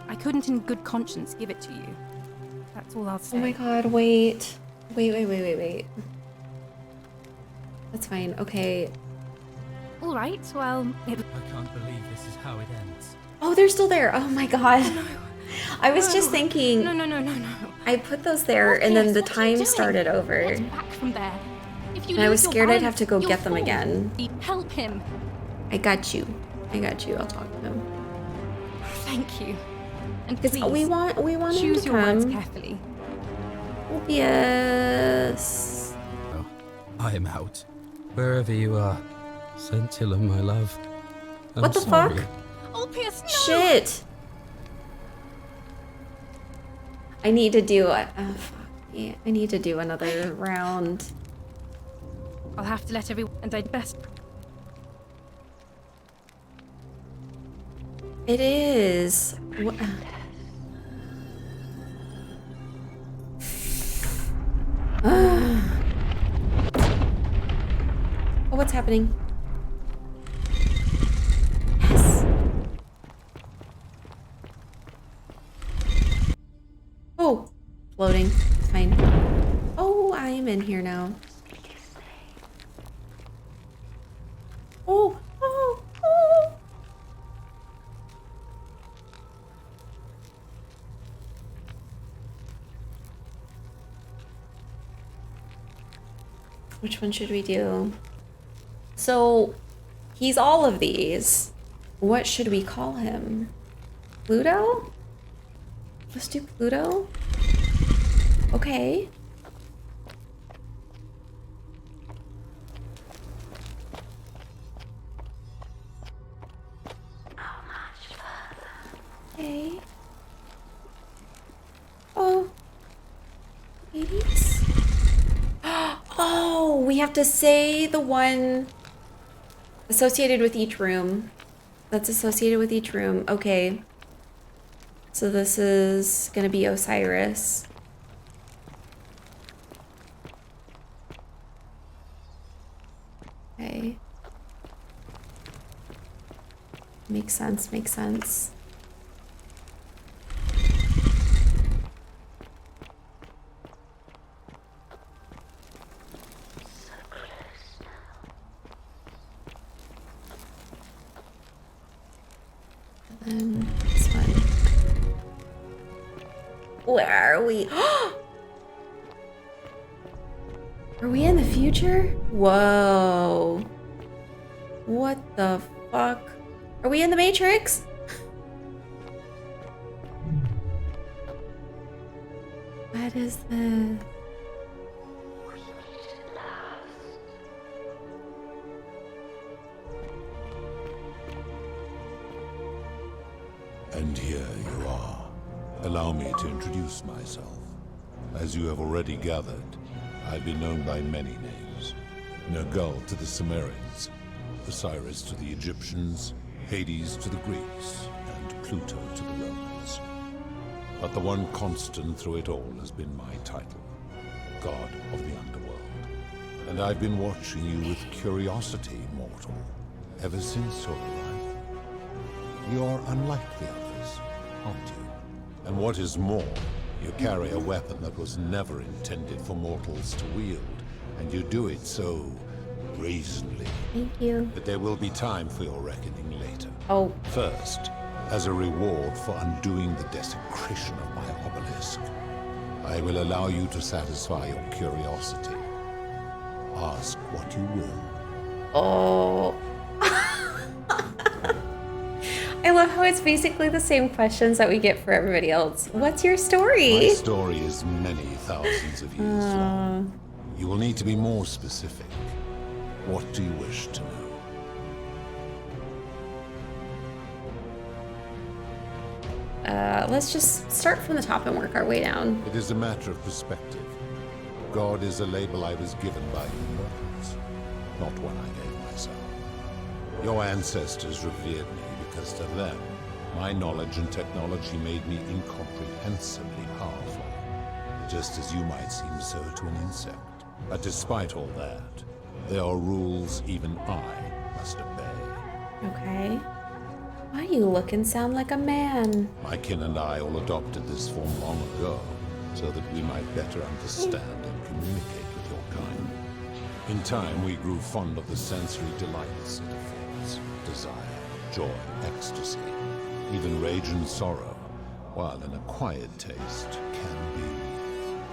I couldn't in good conscience give it to you. That's all I'll say. Oh my god, wait. Wait. That's fine, okay. All right, well, I can't believe this is how it ends. Oh, they're still there. Oh my god. I was just thinking. No. I put those there and then the time started over. Back from there. If you And I was lose your scared I'd balance, have to go you'll get them fall. again. Help him. I got you. I'll talk to him. Thank you. And Because please, we want him choose to your words come. carefully. Yes. I am out. Wherever you are. Scintilla, my love. I'm What the sorry. fuck? Ulpius, no! Shit. I need to do it. Oh, fuck. Yeah, I need to do another round. I'll have to let everyone, and I'd best. It is. What? Oh, what's happening? Yes. Oh, floating. Fine. Oh, I am in here now. Oh. Which one should we do? So, he's all of these. What should we call him? Pluto? Let's do Pluto? Okay. Okay. Oh. Ladies? Oh, we have to say the one associated with each room. That's associated with each room. Okay. So this is gonna be Osiris. Okay. Makes sense. Where are we? Are we in the future? Whoa. What the fuck? Are we in the Matrix? What is this? And here you are. Allow me to introduce myself. As you have already gathered, I've been known by many names. Nergal to the Sumerians, Osiris to the Egyptians, Hades to the Greeks, and Pluto to the Romans. But the one constant through it all has been my title, God of the Underworld. And I've been watching you with curiosity, mortal, ever since your arrival. You're unlike the others, aren't you? And what is more, you carry a weapon that was never intended for mortals to wield, and you do it so brazenly. Thank you. But there will be time for your reckoning later. Oh. First, as a reward for undoing the desecration of my obelisk, I will allow you to satisfy your curiosity. Ask what you will. Oh. I love how it's basically the same questions that we get for everybody else. What's your story? My story is many thousands of years long. You will need to be more specific. What do you wish to know? Let's just start from the top and work our way down. It is a matter of perspective. God is a label I was given by you mortals, not one I gave myself. Your ancestors revered me because to them, my knowledge and technology made me incomprehensibly powerful, just as you might seem so to an insect. But despite all that, there are rules even I must obey. Okay. Why do you look and sound like a man? My kin and I all adopted this form long ago, so that we might better understand and communicate with your kind. In time, we grew fond of the sensory delights it affords: desire, joy, ecstasy, even rage and sorrow, while an acquired taste can be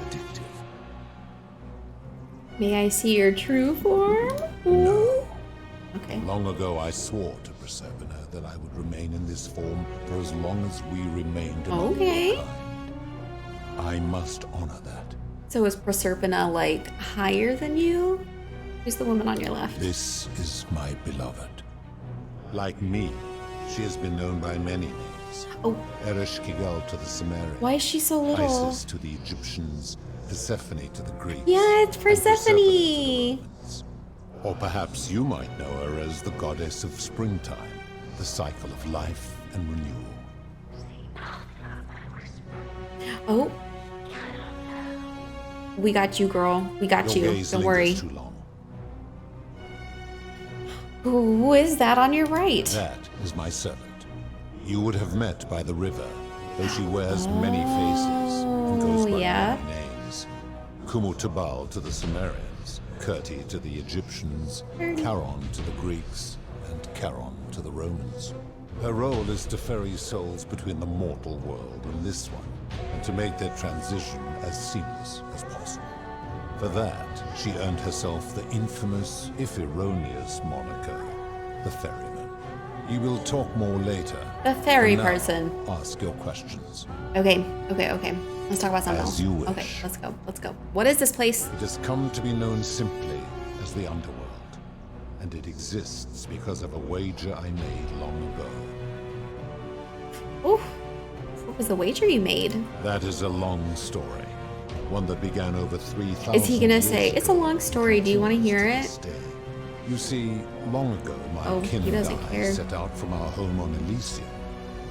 addictive. May I see your true form? No. Okay. Long ago, I swore to Proserpina that I would remain in this form for as long as we remained among Okay. your kind. I must honor that. So is Proserpina like higher than you? Who's the woman on your left? This is my beloved. Like me, she has been known by many names. Oh. Ereshkigal to the Sumerians. Why is she so little? Isis to the Egyptians. Persephone to the Greeks. Yeah, it's and Persephone. Or perhaps you might know her as the goddess of springtime, the cycle of life and renewal. Oh. We got you, girl. We got Your you. gaze Don't lingers worry. too long. Who is that on your right? That is my servant. You would have met by the river, though she wears many faces and goes by many names. Kumutabal to the Sumerians, Kirti to the Egyptians, Charon to the Greeks, and Charon to the Romans. Her role is to ferry souls between the mortal world and this one, and to make their transition as seamless as possible. For that, she earned herself the infamous, if erroneous, moniker, the Ferryman. You will talk more later. The ferry For now, person. Ask your questions. Okay. Let's talk about something else. As you wish. Okay, let's go. What is this place? It has come to be known simply as the Underworld, and it exists because of a wager I made long ago. Ooh. What was the wager you made? That is a long story, one that began over 3,000 Is he gonna years say, ago. it's a long story, do you want to hear it? You see, long ago, my kin he and doesn't I care. set out from our home on Elysium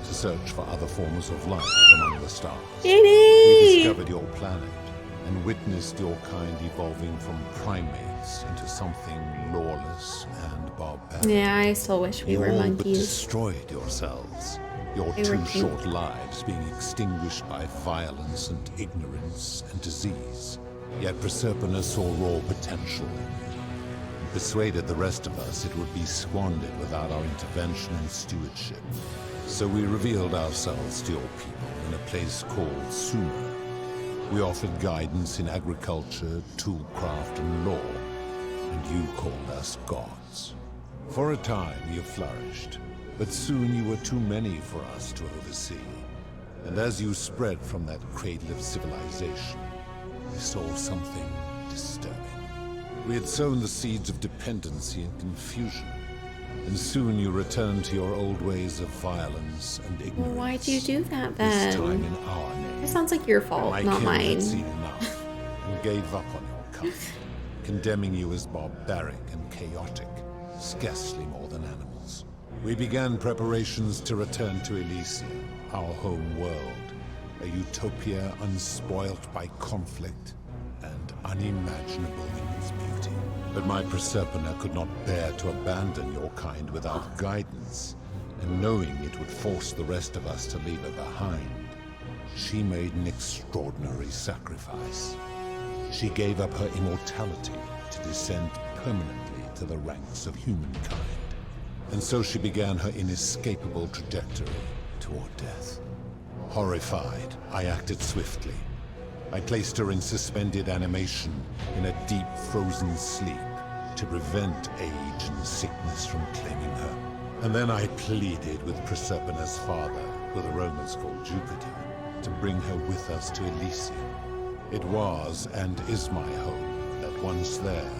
to search for other forms of life among the stars. We Yay! discovered your planet and witnessed your kind evolving from primates into something lawless and barbaric. Yeah, I still wish we You were all but monkeys. destroyed yourselves, your They were two cute. short lives being extinguished by violence and ignorance and disease. Yet Proserpina saw raw potential in you, persuaded the rest of us it would be squandered without our intervention and stewardship. So we revealed ourselves to your people in a place called Sumer. We offered guidance in agriculture, toolcraft, and law, and you called us gods. For a time you flourished, but soon you were too many for us to oversee. And as you spread from that cradle of civilization, we saw something disturbing. We had sown the seeds of dependency and confusion, and soon you returned to your old ways of violence and ignorance. Well, why'd you do that then? This time in our name. It sounds like your fault, My not kin had mine. seen enough and gave up on your kind, condemning you as barbaric and chaotic, scarcely more than animals. We began preparations to return to Elysium, our home world, a utopia unspoilt by conflict and unimaginable in its beauty. But my Proserpina could not bear to abandon your kind without guidance, and knowing it would force the rest of us to leave her behind, she made an extraordinary sacrifice. She gave up her immortality to descend permanently to the ranks of humankind. And so she began her inescapable trajectory toward death. Horrified, I acted swiftly. I placed her in suspended animation in a deep frozen sleep to prevent age and sickness from claiming her. And then I pleaded with Proserpina's father, who the Romans called Jupiter, to bring her with us to Elysium. It was and is my hope that once there,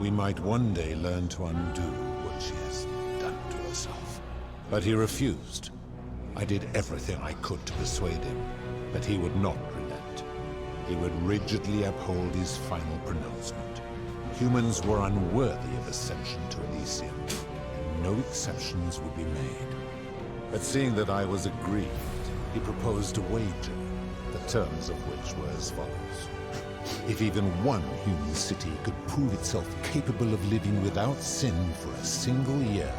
we might one day learn to undo what she has done to herself. But he refused. I did everything I could to persuade him, but he would not relent. He would rigidly uphold his final pronouncement. Humans were unworthy of ascension to Elysium, and no exceptions would be made. But seeing that I was aggrieved, he proposed a wager, the terms of which were as follows. If even one human city could prove itself capable of living without sin for a single year,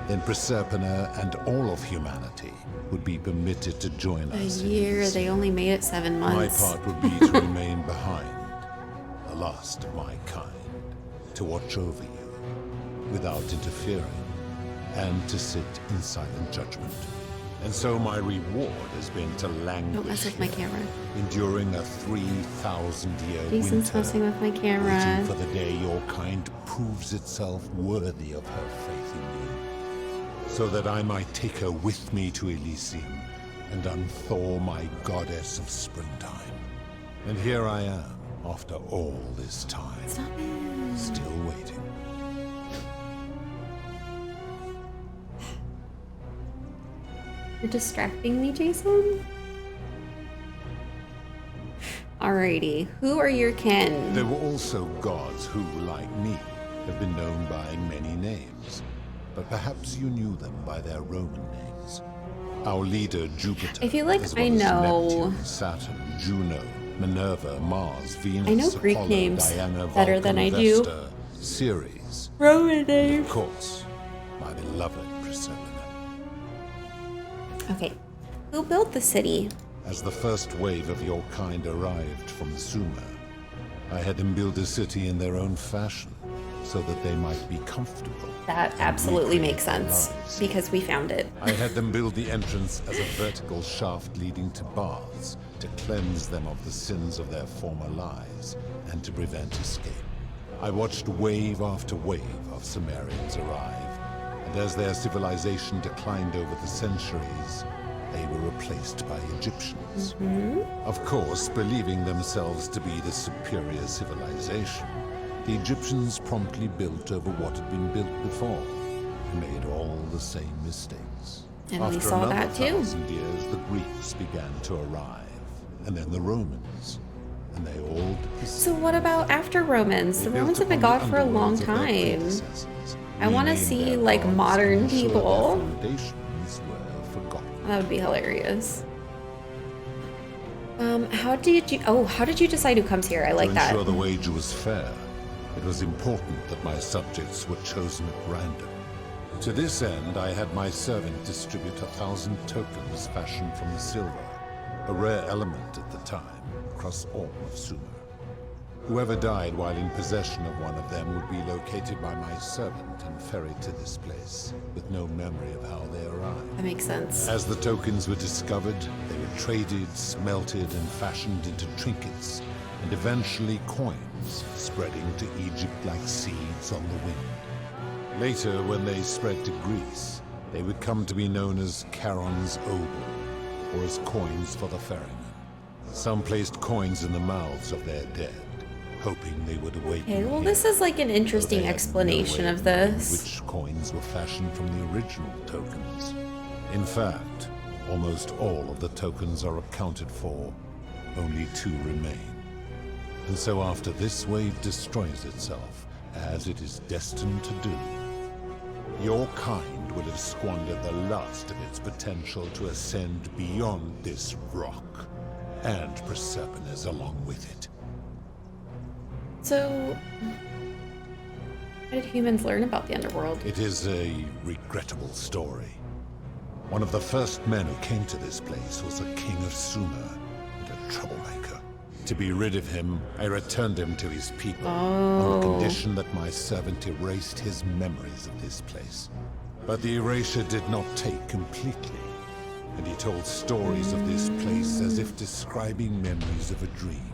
then Proserpina and all of humanity would be permitted to join us. A year, they only made it 7 months. My part would be to remain behind, the last of my kind, to watch over you without interfering, and to sit in silent judgment. And so my reward has been to languish, Don't mess with my camera. enduring a 3,000-year Jason's winter, messing with my camera. waiting for the day your kind proves itself worthy of her faith in me, so that I might take her with me to Elysium and unthaw my goddess of springtime. And here I am, after all this time, still waiting. You're distracting me, Jason? Alrighty, who are your kin? There were also gods who, like me, have been known by many names, but perhaps you knew them by their Roman names. Our leader, Jupiter, I feel like as well I as know. Neptune, Saturn, Juno, Minerva, Mars, Venus, I know Greek Apollo, names Diana, better than I do Vesta, Ceres, Roman names. of course, my beloved Proserpina. Okay, who built the city? As the first wave of your kind arrived from Sumer, I had them build a city in their own fashion, so that they might be comfortable. That absolutely makes sense, because we found it. I had them build the entrance as a vertical shaft leading to baths, to cleanse them of the sins of their former lives, and to prevent escape. I watched wave after wave of Sumerians arrive, and as their civilization declined over the centuries, they were replaced by Egyptians. Of course, believing themselves to be the superior civilization, the Egyptians promptly built over what had been built before, and made all the same mistakes. And we After saw another that too. 1,000 years, the Greeks began to arrive, and then the Romans, and they all did the So what about after Romans? The They Romans built have been upon gone the for a long underworlds of their time. predecessors. I want to Renamed see their like gods modern and ensure people. Their foundations were forgotten. That would be hilarious. How did you decide who comes here? I like to that. ensure the wager was fair, it was important that my subjects were chosen at random. To this end, I had my servant distribute 1,000 tokens fashioned from silver, a rare element at the time, across all of Sumer. Whoever died while in possession of one of them would be located by my servant and ferried to this place, with no memory of how they arrived. That makes sense. As the tokens were discovered, they were traded, smelted, and fashioned into trinkets, and eventually coins, spreading to Egypt like seeds on the wind. Later, when they spread to Greece, they would come to be known as Charon's obol, or as coins for the ferryman. Some placed coins in the mouths of their dead, hoping they would awaken. Okay, well, this is like an interesting explanation of this. Which coins were fashioned from the original tokens. In fact, almost all of the tokens are accounted for. Only 2 remain. And so after this wave destroys itself, as it is destined to do, your kind would have squandered the last of its potential to ascend beyond this rock, and Proserpina's along with it. So, how did humans learn about the underworld? It is a regrettable story. One of the first men who came to this place was a king of Sumer, and a troublemaker. To be rid of him, I returned him to his people, on the condition that my servant erased his memories of this place. But the erasure did not take completely, and he told stories of this place as if describing memories of a dream.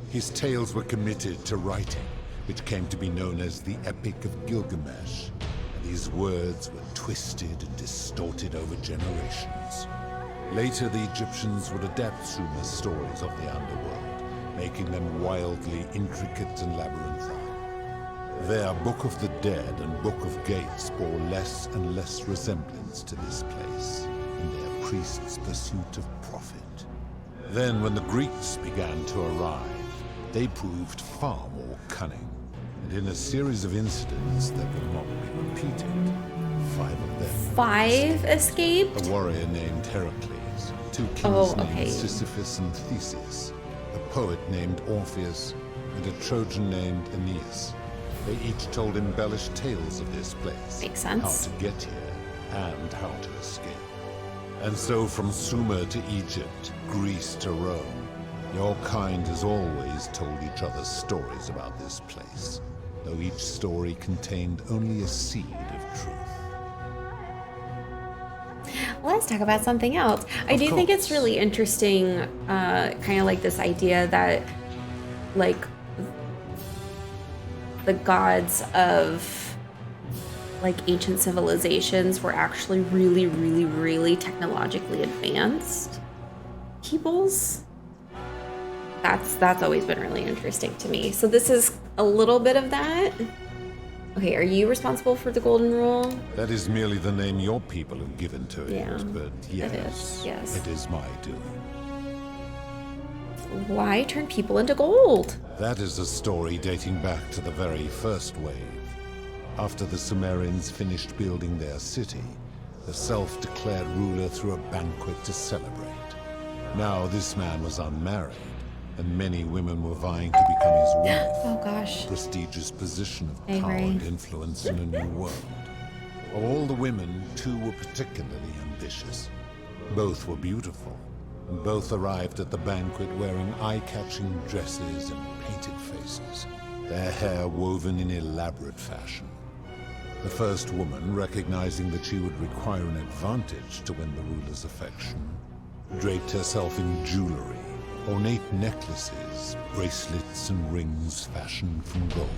His tales were committed to writing, which came to be known as the Epic of Gilgamesh, and his words were twisted and distorted over generations. Later, the Egyptians would adapt Sumer's stories of the underworld, making them wildly intricate and labyrinthine. Their Book of the Dead and Book of Gates bore less and less resemblance to this place in their priests' pursuit of profit. Then, when the Greeks began to arrive, they proved far more cunning, and in a series of incidents that will not be repeated, 5 of them 5 escaped? A warrior named Heracles, 2 kings named Sisyphus and Theseus, a poet named Orpheus, and a Trojan named Aeneas. They each told embellished tales of this place. Makes sense. How to get here, and how to escape. And so from Sumer to Egypt, Greece to Rome, your kind has always told each other stories about this place, though each story contained only a seed of truth. Let's talk about something else. I do think it's really interesting, kind of like this idea that, like, the gods of, like, ancient civilizations were actually really, really, really technologically advanced peoples. That's always been really interesting to me. So this is a little bit of that. Okay, are you responsible for the Golden Rule? That is merely the name your people have given to it, Yeah, but yes, it is my doing. Why turn people into gold? That is a story dating back to the very first wave. After the Sumerians finished building their city, the self-declared ruler threw a banquet to celebrate. Now this man was unmarried, and many women were vying to become his wife. Oh gosh. A prestigious position of I power agree. and influence in a new world. Of all the women, 2 were particularly ambitious. Both were beautiful, and both arrived at the banquet wearing eye-catching dresses and painted faces, their hair woven in elaborate fashion. The first woman, recognizing that she would require an advantage to win the ruler's affection, draped herself in jewelry, ornate necklaces, bracelets, and rings fashioned from gold.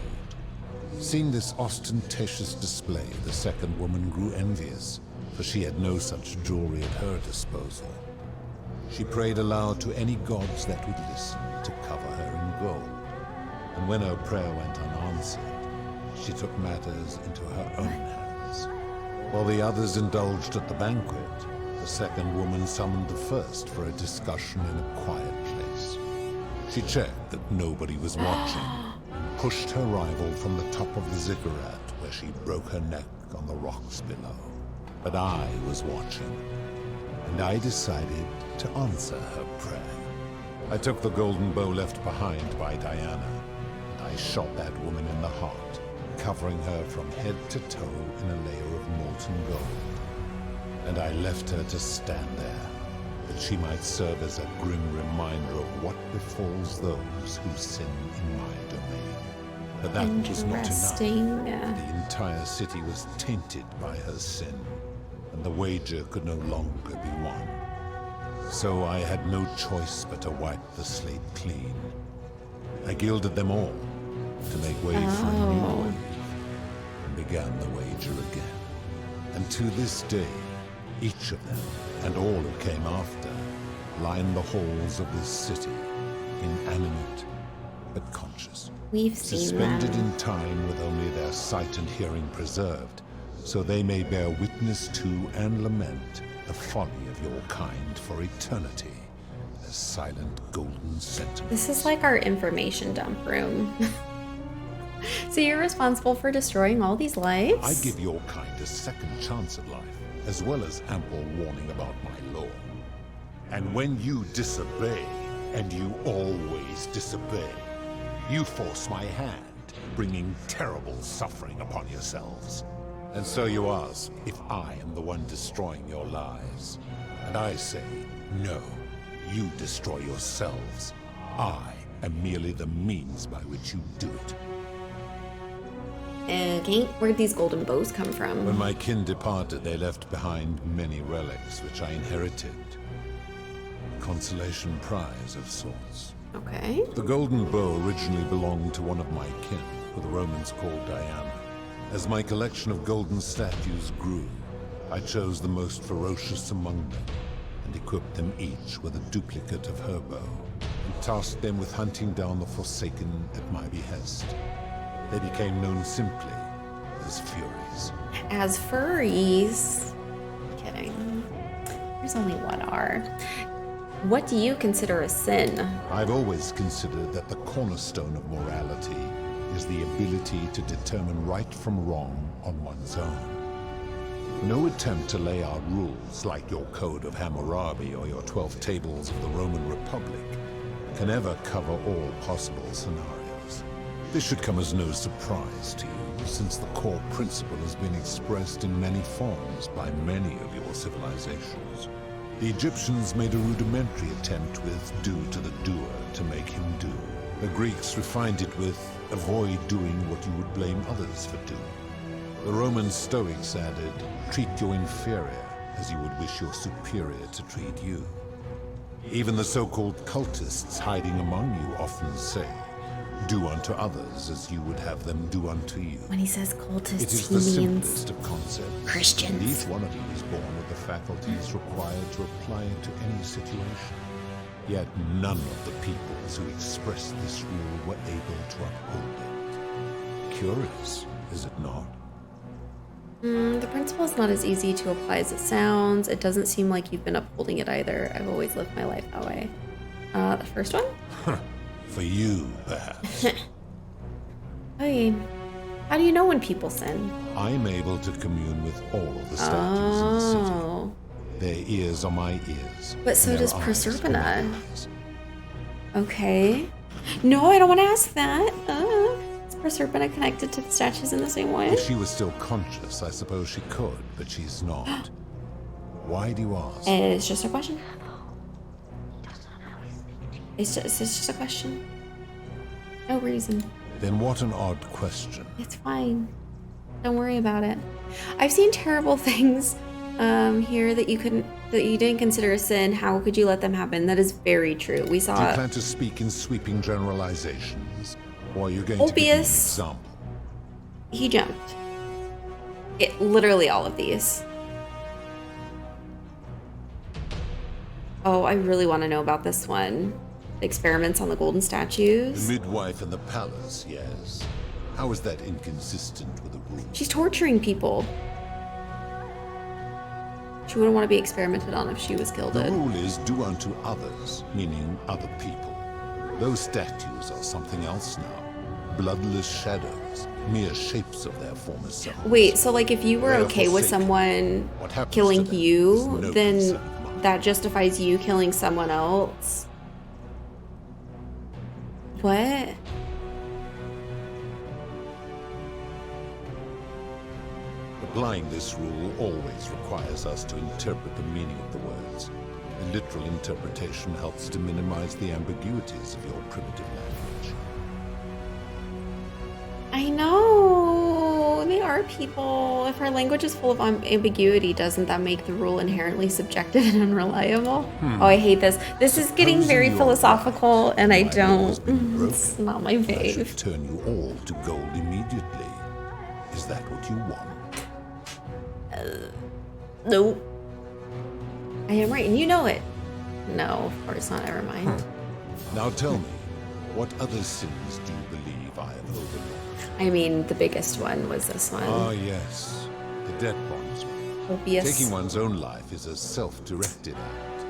Seeing this ostentatious display, the second woman grew envious, for she had no such jewelry at her disposal. She prayed aloud to any gods that would listen to cover her in gold, and when her prayer went unanswered, she took matters into her own hands. While the others indulged at the banquet, the second woman summoned the first for a discussion in a quiet place. She checked that nobody was watching, and pushed her rival from the top of the ziggurat, where she broke her neck on the rocks below. But I was watching, and I decided to answer her prayer. I took the golden bow left behind by Diana, and I shot that woman in the heart, covering her from head to toe in a layer of molten gold. And I left her to stand there, that she might serve as a grim reminder of what befalls those who sin in my domain. But that was not enough. The entire city was tainted by her sin, and the wager could no longer be won. So I had no choice but to wipe the slate clean. I gilded them all to make way for a new wave, and began the wager again. And to this day, each of them, and all who came after, line the halls of this city, inanimate but conscious. We've seen suspended them. in time with only their sight and hearing preserved, so they may bear witness to and lament the folly of your kind for eternity, as silent golden sentinels. This is like our information dump room. So you're responsible for destroying all these lives? I give your kind a second chance at life, as well as ample warning about my law. And when you disobey, and you always disobey, you force my hand, bringing terrible suffering upon yourselves. And so you ask if I am the one destroying your lives. And I say, no, you destroy yourselves. I am merely the means by which you do it. Okay, where'd these golden bows come from? When my kin departed, they left behind many relics which I inherited. Consolation prize of sorts. Okay. The golden bow originally belonged to one of my kin, who the Romans called Diana. As my collection of golden statues grew, I chose the most ferocious among them, and equipped them each with a duplicate of her bow, and tasked them with hunting down the Forsaken at my behest. They became known simply as Furies. As furries? Kidding. There's only one R. What do you consider a sin? I've always considered that the cornerstone of morality is the ability to determine right from wrong on one's own. No attempt to lay out rules like your Code of Hammurabi or your 12 Tables of the Roman Republic can ever cover all possible scenarios. This should come as no surprise to you, since the core principle has been expressed in many forms by many of your civilizations. The Egyptians made a rudimentary attempt with do to the doer to make him do. The Greeks refined it with avoid doing what you would blame others for doing. The Roman Stoics added, treat your inferior as you would wish your superior to treat you. Even the so-called cultists hiding among you often say, do unto others as you would have them do unto you. When he says cultists, it is he the means simplest of concepts. Christians. And each one of you is born with the faculties required to apply it to any situation. Yet none of the peoples who expressed this rule were able to uphold it. Curious, is it not? The principle is not as easy to apply as it sounds. It doesn't seem like you've been upholding it either. I've always lived my life that way. The first one? For you, perhaps. Hey, how do you know when people sin? I'm able to commune with all of the statues in the city. Their ears are my ears. But so and does their eyes are my Proserpina. eyes. Okay. No, I don't want to ask that. Is Proserpina connected to the statues in the same way? If she was still conscious, I suppose she could, but she's not. Why do you ask? It's just a question. It's just a question. No reason. Then what an odd question. It's fine. Don't worry about it. I've seen terrible things here that you didn't consider a sin. How could you let them happen? That is very true. We saw Do you plan to speak in sweeping generalizations? Or are you going to give me an Ulpius. example? He jumped. Literally all of these. Oh, I really want to know about this one. The experiments on the golden statues. The midwife in the palace, yes. How is that inconsistent with the rule? She's torturing people. She wouldn't want to be experimented on if she was The gilded. rule is do unto others, meaning other people. Those statues are something else now. Bloodless shadows, mere shapes of their former selves. Wait, so like if you were They're okay with forsaken. someone What happens killing to them you, is no then concern of mine. that justifies you killing someone else? What? Applying this rule always requires us to interpret the meaning of the words. A literal interpretation helps to minimize the ambiguities of your primitive language. I know. They are people. If our language is full of ambiguity, doesn't that make the rule inherently subjective and unreliable? Oh, I hate this. This is getting very philosophical, and I don't. It's not my I fave. should turn you all to gold immediately. Is that what you want? No. I am right, and you know it. No, of course not. Never mind. Now tell me, what other sins do you believe I have overlooked? I mean, the biggest one was this one. Ah, yes. The debt bondsman. Obvious. Taking one's own life is a self-directed act.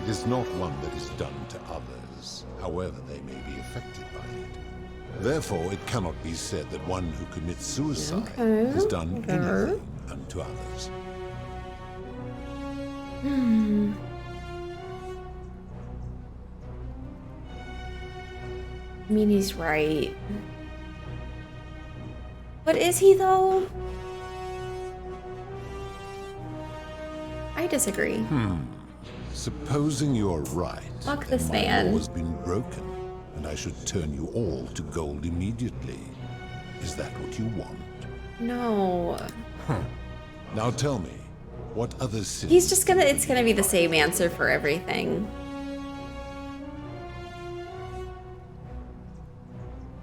It is not one that is done to others, however they may be affected by it. Therefore, it cannot be said that one who commits suicide has done anything unto others. I mean, he's right. But is he, though? I disagree. Supposing you're right, Fuck then this my man. law has been broken, and I should turn you all to gold immediately. Is that what you want? No. Now tell me, what other sins? He's just gonna, it's gonna be the same answer for everything.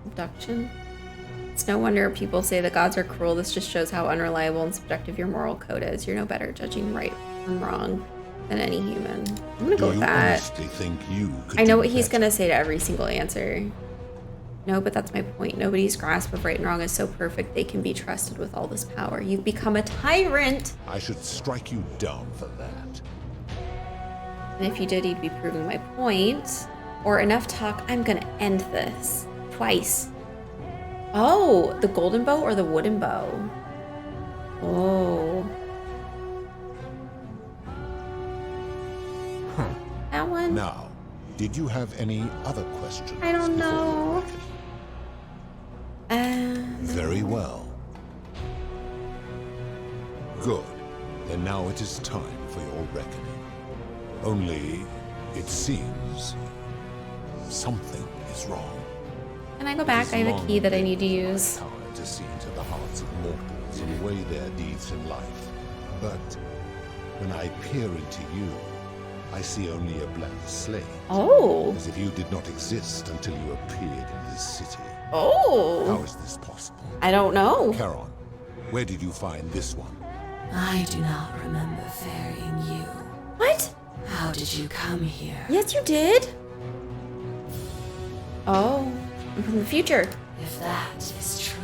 Abduction? It's no wonder people say the gods are cruel. This just shows how unreliable and subjective your moral code is. You're no better judging right from wrong than any human. I'm gonna go with that. Honestly think you could I know do what he's better? gonna say to every single answer. No, but that's my point. Nobody's grasp of right and wrong is so perfect they can be trusted with all this power. You've become a tyrant. I should strike you down for that. And if you did, you'd be proving my point. Or enough talk, I'm gonna end this. Twice. Oh, the golden bow or the wooden bow? Oh. That one? Now, did you have any other questions? I don't before know. the reckoning? Very well. Good. Then now it is time for your reckoning. Only, it seems, something is wrong. Can I go back? I have a key that I need to use. Power to see into the hearts of mortals and weigh their deeds in life. But when I peer into you, I see only a blank slate. Oh. As if you did not exist until you appeared in this city. Oh. How is this possible? I don't know. Charon, where did you find this one? I do not remember ferrying you. What? How did you come here? Yes, you did. Oh, I'm from the future. If that is true,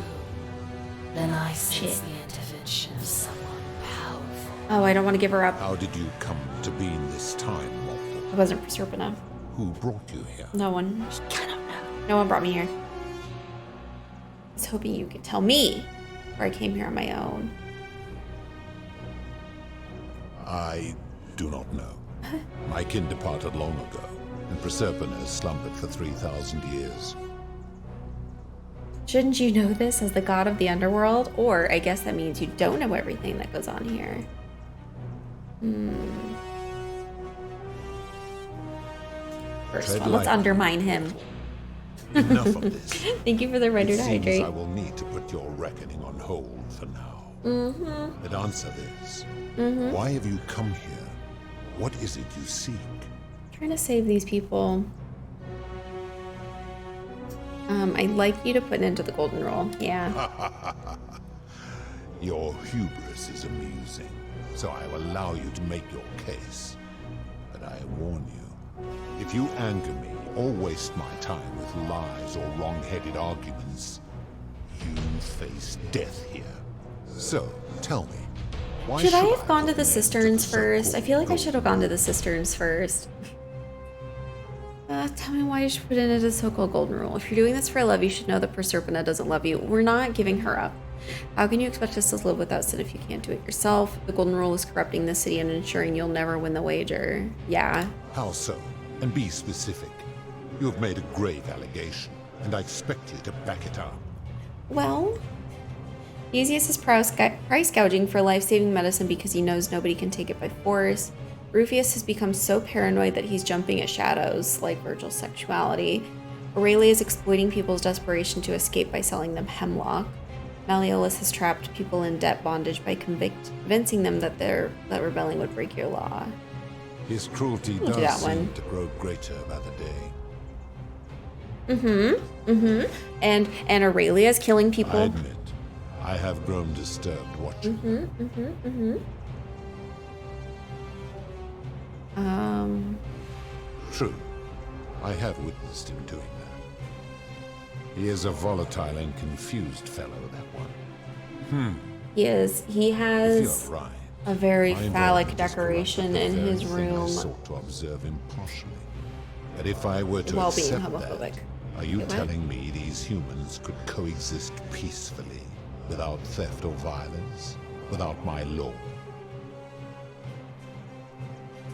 then I sense the intervention of someone powerful. Oh, I don't want to give her up. How did you come to be in this time, mortal? It wasn't Proserpina. Who brought you here? No one. No one brought me here. I was hoping you could tell me, or I came here on my own. I do not know. My kin departed long ago, and Proserpina has slumbered for 3,000 years. Shouldn't you know this as the god of the underworld? Or I guess that means you don't know everything that goes on here. First Tread one, let's lightly. undermine him. Enough of this. Thank you for the render It to seems hydrate. I will need to put your reckoning on hold for now. Mm-hmm. But answer this. Mm-hmm. Why have you come here? What is it you seek? Trying to save these people. I'd like you to put it into the golden rule. Yeah. Your hubris is amusing, so I will allow you to make your case. But I warn you, if you anger me or waste my time with lies or wrong-headed arguments, you face death here. So, tell me, why Should I have gone to the cisterns first? I feel like I should have gone to the cisterns first. Tell me why you should put it into the so-called golden rule. If you're doing this for love, you should know that Proserpina doesn't love you. We're not giving her up. How can you expect us to live without sin if you can't do it yourself? The golden rule is corrupting the city and ensuring you'll never win the wager. Yeah. How so? And be specific. You have made a grave allegation, and I expect you to back it up. Well, Theseus is price gouging for life-saving medicine because he knows nobody can take it by force. Rufius has become so paranoid that he's jumping at shadows, like Virgil's sexuality. Aurelia is exploiting people's desperation to escape by selling them hemlock. Malleolus has trapped people in debt bondage by convincing them that that rebelling would break your law. His cruelty does seem to grow greater by the day. And Aurelia's killing people. I admit, I have grown disturbed watching. True, I have witnessed him doing that. He is a volatile and confused fellow, that one. He is. He has If you're right, a very my phallic involvement is decoration corrupt in at the his very thing I room. sought to observe impartially. But if I were to While being accept homophobic. that, are you Wait, what? telling me these humans could coexist peacefully, without theft or violence, without my law?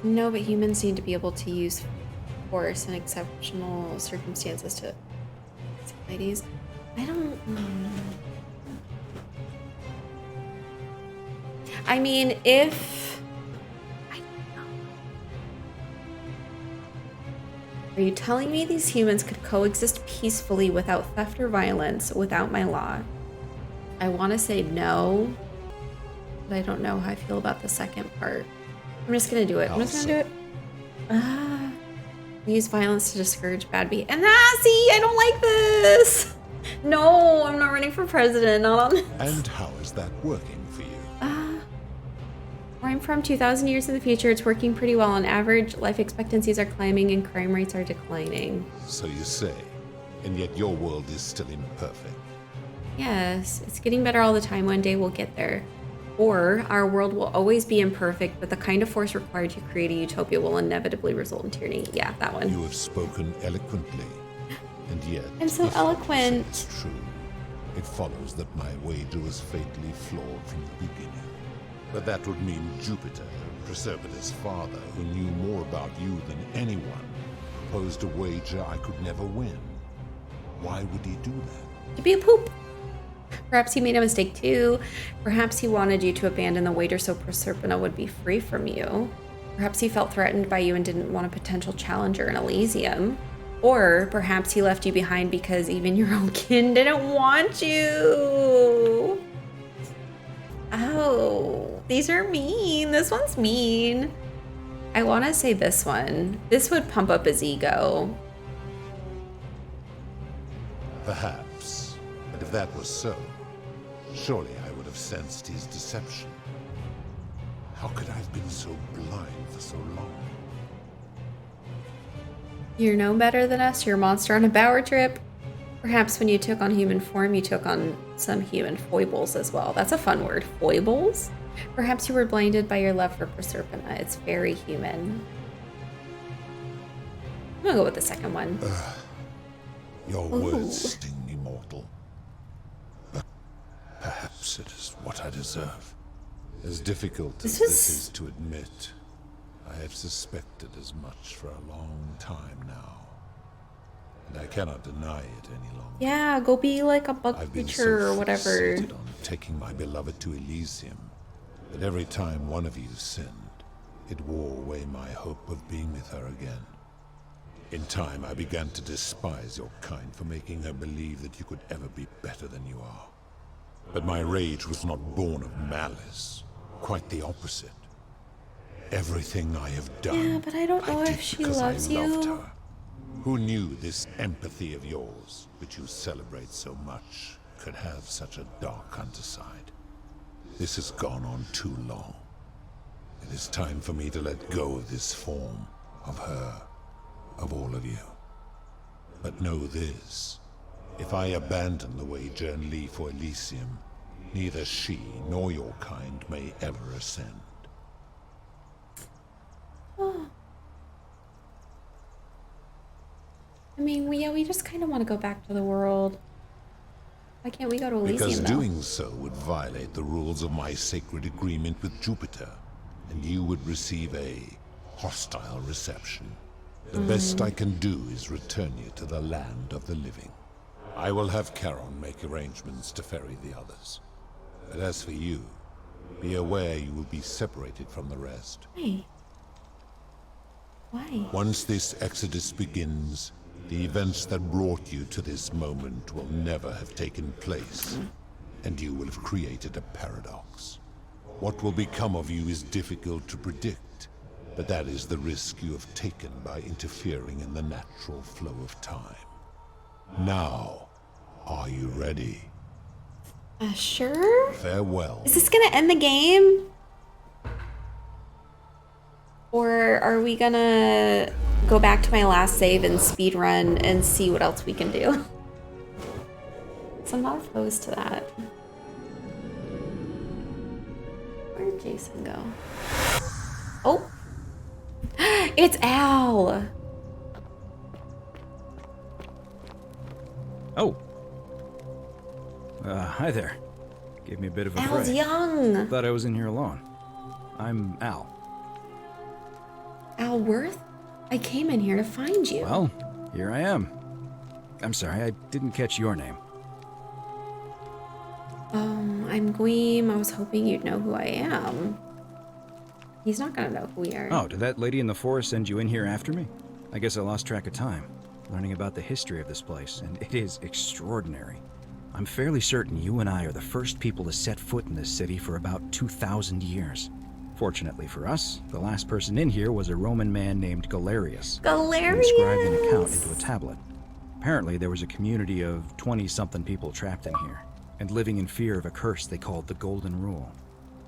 No, but humans need to be able to use force in exceptional circumstances to ladies. I don't. I mean, if. I don't know. Are you telling me these humans could coexist peacefully without theft or violence, without my law? I want to say no, but I don't know how I feel about the second part. I'm just gonna do it. I'm just gonna do it. Use violence to discourage bad behavior. And see, I don't like this. No, I'm not running for president. Not on this. And how is that working for you? Where I'm from, 2,000 years in the future, it's working pretty well. On average, life expectancies are climbing and crime rates are declining. So you say, and yet your world is still imperfect. Yes, it's getting better all the time. One day we'll get there. Or our world will always be imperfect, but the kind of force required to create a utopia will inevitably result in tyranny. Yeah, that one. You have spoken eloquently, and yet I'm so if eloquent. It's true. It follows that my wager was fatally flawed from the beginning. But that would mean Jupiter, Proserpina's father, who knew more about you than anyone, proposed a wager I could never win. Why would he do that? To be a poop. Perhaps he made a mistake too. Perhaps he wanted you to abandon the wager so Proserpina would be free from you. Perhaps he felt threatened by you and didn't want a potential challenger in Elysium. Or perhaps he left you behind because even your own kin didn't want you. Oh, these are mean. This one's mean. I want to say this one. This would pump up his ego. Perhaps. But if that was so, surely I would have sensed his deception. How could I have been so blind for so long? You're no better than us. You're a monster on a power trip. Perhaps when you took on human form, you took on some human foibles as well. That's a fun word. Foibles? Perhaps you were blinded by your love for Proserpina. It's very human. I'm gonna go with the second one. Your words sting me, mortal. But perhaps it is what I deserve. As difficult as this is to admit, I have suspected as much for a long time now. And I cannot deny it any longer. Yeah, go be like a bug I've been creature so or whatever. fixated on taking my beloved to Elysium that every time one of you sinned, it wore away my hope of being with her again. In time, I began to despise your kind for making her believe that you could ever be better than you are. But my rage was not born of malice. Quite the opposite. Everything I have done, Yeah, but I don't know if she loves loved you. her. Who knew this empathy of yours, which you celebrate so much, could have such a dark underside? This has gone on too long. It is time for me to let go of this form, of her, of all of you. But know this, if I abandon the wager and leave for Elysium, neither she nor your kind may ever ascend. Oh. I mean, we just kind of want to go back to the world. Why can't we go to Elysium, Because though? doing so would violate the rules of my sacred agreement with Jupiter, and you would receive a hostile reception. The best I can do is return you to the land of the living. I will have Charon make arrangements to ferry the others. But as for you, be aware you will be separated from the rest. Hey. Why? Once this exodus begins, the events that brought you to this moment will never have taken place, and you will have created a paradox. What will become of you is difficult to predict, but that is the risk you have taken by interfering in the natural flow of time. Now, are you ready? Sure? Farewell. Is this gonna end the game? Or are we gonna go back to my last save and speed run and see what else we can do? So I'm not opposed to that. Where'd Jason go? Oh! It's Al! Oh. Hi there. Gave me a bit of a Al's fright. young! Thought I was in here alone. I'm Al. Al Worth? I came in here to find you. Well, here I am. I'm sorry, I didn't catch your name. I'm Gweem. I was hoping you'd know who I am. He's not gonna know who we are. Oh, did that lady in the forest send you in here after me? I guess I lost track of time, learning about the history of this place, and it is extraordinary. I'm fairly certain you and I are the first people to set foot in this city for about 2,000 years. Fortunately for us, the last person in here was a Roman man named Galerius. Galerius! Who inscribed an account into a tablet. Apparently, there was a community of 20-something people trapped in here, and living in fear of a curse they called the Golden Rule.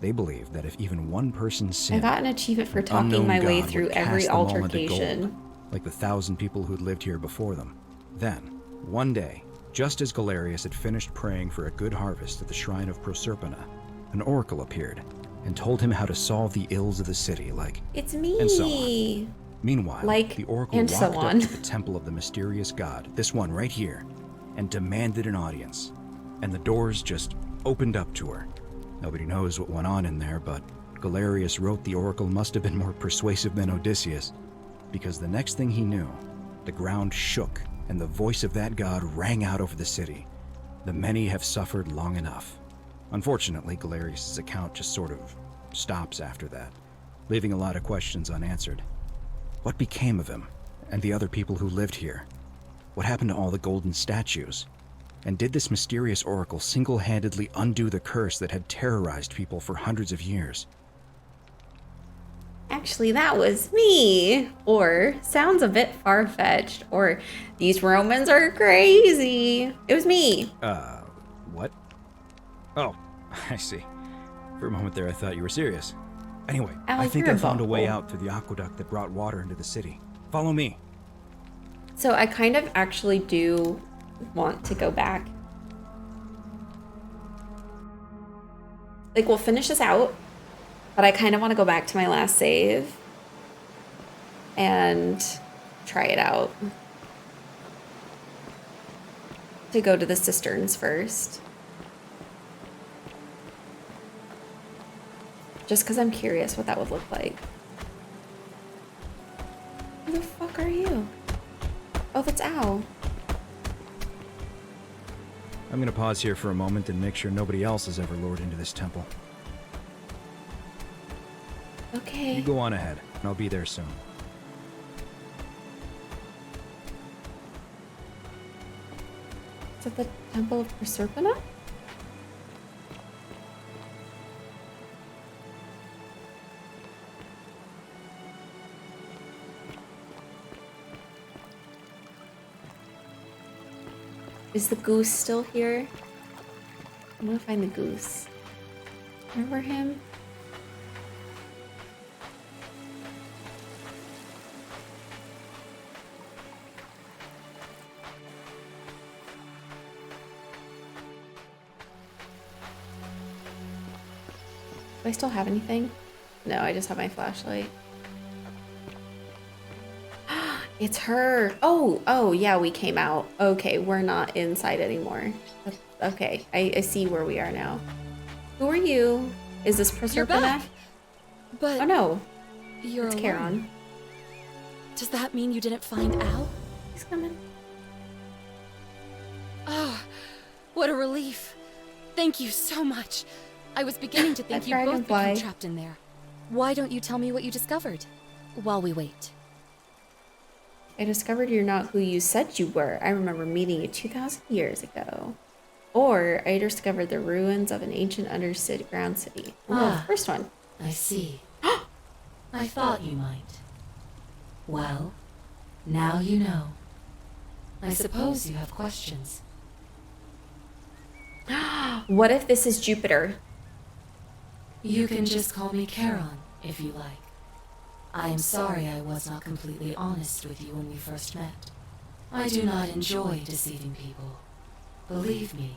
They believed that if even one person sinned, I got an achievement for an talking unknown my way god through would cast every them all into altercation. gold, like the 1,000 people who'd lived here before them. Then, one day, just as Galerius had finished praying for a good harvest at the shrine of Proserpina, an oracle appeared and told him how to solve the ills of the city, like It's me! and so on. Meanwhile, Like, the oracle and walked so up on. to the temple of the mysterious god, this one right here, and demanded an audience. And the doors just opened up to her. Nobody knows what went on in there, but Galerius wrote the oracle must have been more persuasive than Odysseus, because the next thing he knew, the ground shook and the voice of that god rang out over the city. The many have suffered long enough. Unfortunately, Galerius' account just sort of stops after that, leaving a lot of questions unanswered. What became of him and the other people who lived here? What happened to all the golden statues? And did this mysterious oracle single-handedly undo the curse that had terrorized people for hundreds of years? Actually, that was me. Or, sounds a bit far-fetched. Or, these Romans are crazy. It was me. What? Oh, I see. For a moment there, I thought you were serious. Anyway, Al, I think you're I found a way vocal. out through the aqueduct that brought water into the city. Follow me. So I kind of actually do want to go back. Like, we'll finish this out, but I kind of want to go back to my last save and try it out. To go to the cisterns first. Just because I'm curious what that would look like. Who the fuck are you? Oh, that's Al. I'm gonna pause here for a moment and make sure nobody else has ever lured into this temple. Okay. You go on ahead, and I'll be there soon. Is it the Temple of Proserpina? Is the goose still here? I'm gonna find the goose. Remember him? Do I still have anything? No, I just have my flashlight. It's her. Oh, yeah, we came out. Okay, we're not inside anymore. Okay, I see where we are now. Who are you? Is this Proserpina? You're back. But oh no, you're it's alone. Charon. Does that mean you didn't find Al? He's coming. Oh, what a relief. Thank you so much. I was beginning to think That you both become dragonfly. trapped in there. Why don't you tell me what you discovered? While we wait. I discovered you're not who you said you were. I remember meeting you 2,000 years ago. Or I discovered the ruins of an ancient underground city. Oh, first one. I see. I thought you might. Well, now you know. I suppose you have questions. What if this is Jupiter? You can just call me Charon, if you like. I am sorry I was not completely honest with you when we first met. I do not enjoy deceiving people. Believe me,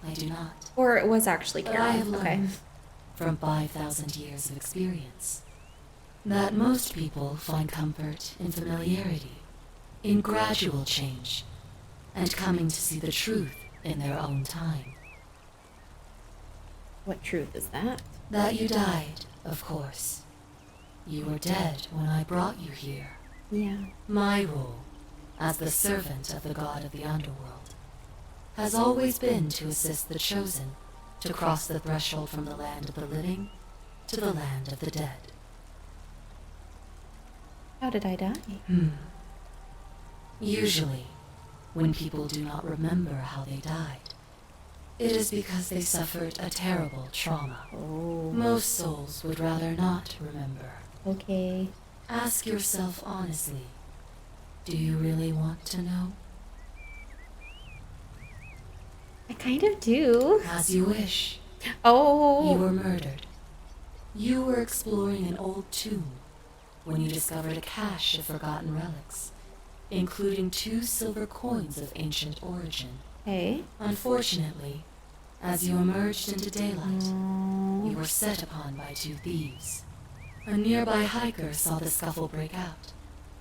I do not. Or it was actually Charon. But I have learned from 5,000 years of experience that most people find comfort in familiarity, in gradual change, and coming to see the truth in their own time. What truth is that? That you died, of course. You were dead when I brought you here. Yeah. My role, as the servant of the god of the underworld, has always been to assist the chosen to cross the threshold from the land of the living to the land of the dead. How did I die? Usually, when people do not remember how they died, it is because they suffered a terrible trauma. Most souls would rather not remember. Okay. Ask yourself honestly, do you really want to know? I kind of do. As you wish. Oh. You were murdered. You were exploring an old tomb when you discovered a cache of forgotten relics, including 2 silver coins of ancient origin. Hey. Unfortunately, as you emerged into daylight, you were set upon by 2 thieves. A nearby hiker saw the scuffle break out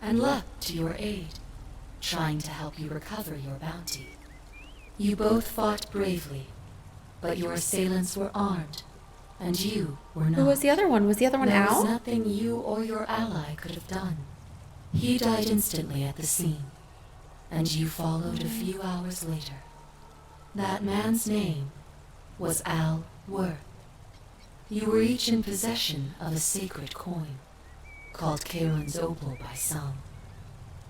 and leapt to your aid, trying to help you recover your bounty. You both fought bravely, but your assailants were armed, and you were not. Who was the other one? Was the other one There Al? was nothing you or your ally could have done. He died instantly at the scene, and you followed a few hours later. That man's name was Al Worth. You were each in possession of a sacred coin, called Charon's Opal by some,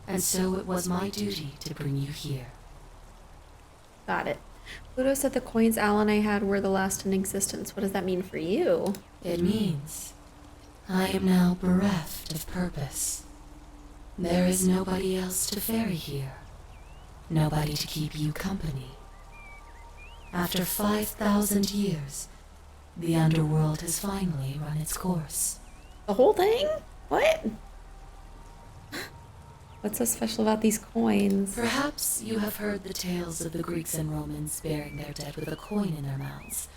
and so it was my duty to bring you here. Got it. Pluto said the coins Al and I had were the last in existence. What does that mean for you? It means I am now bereft of purpose. There is nobody else to ferry here, nobody to keep you company. After 5,000 years, the underworld has finally run its course. The whole thing? What? What's so special about these coins? Perhaps you have heard the tales of the Greeks and Romans burying their dead with a coin in their mouths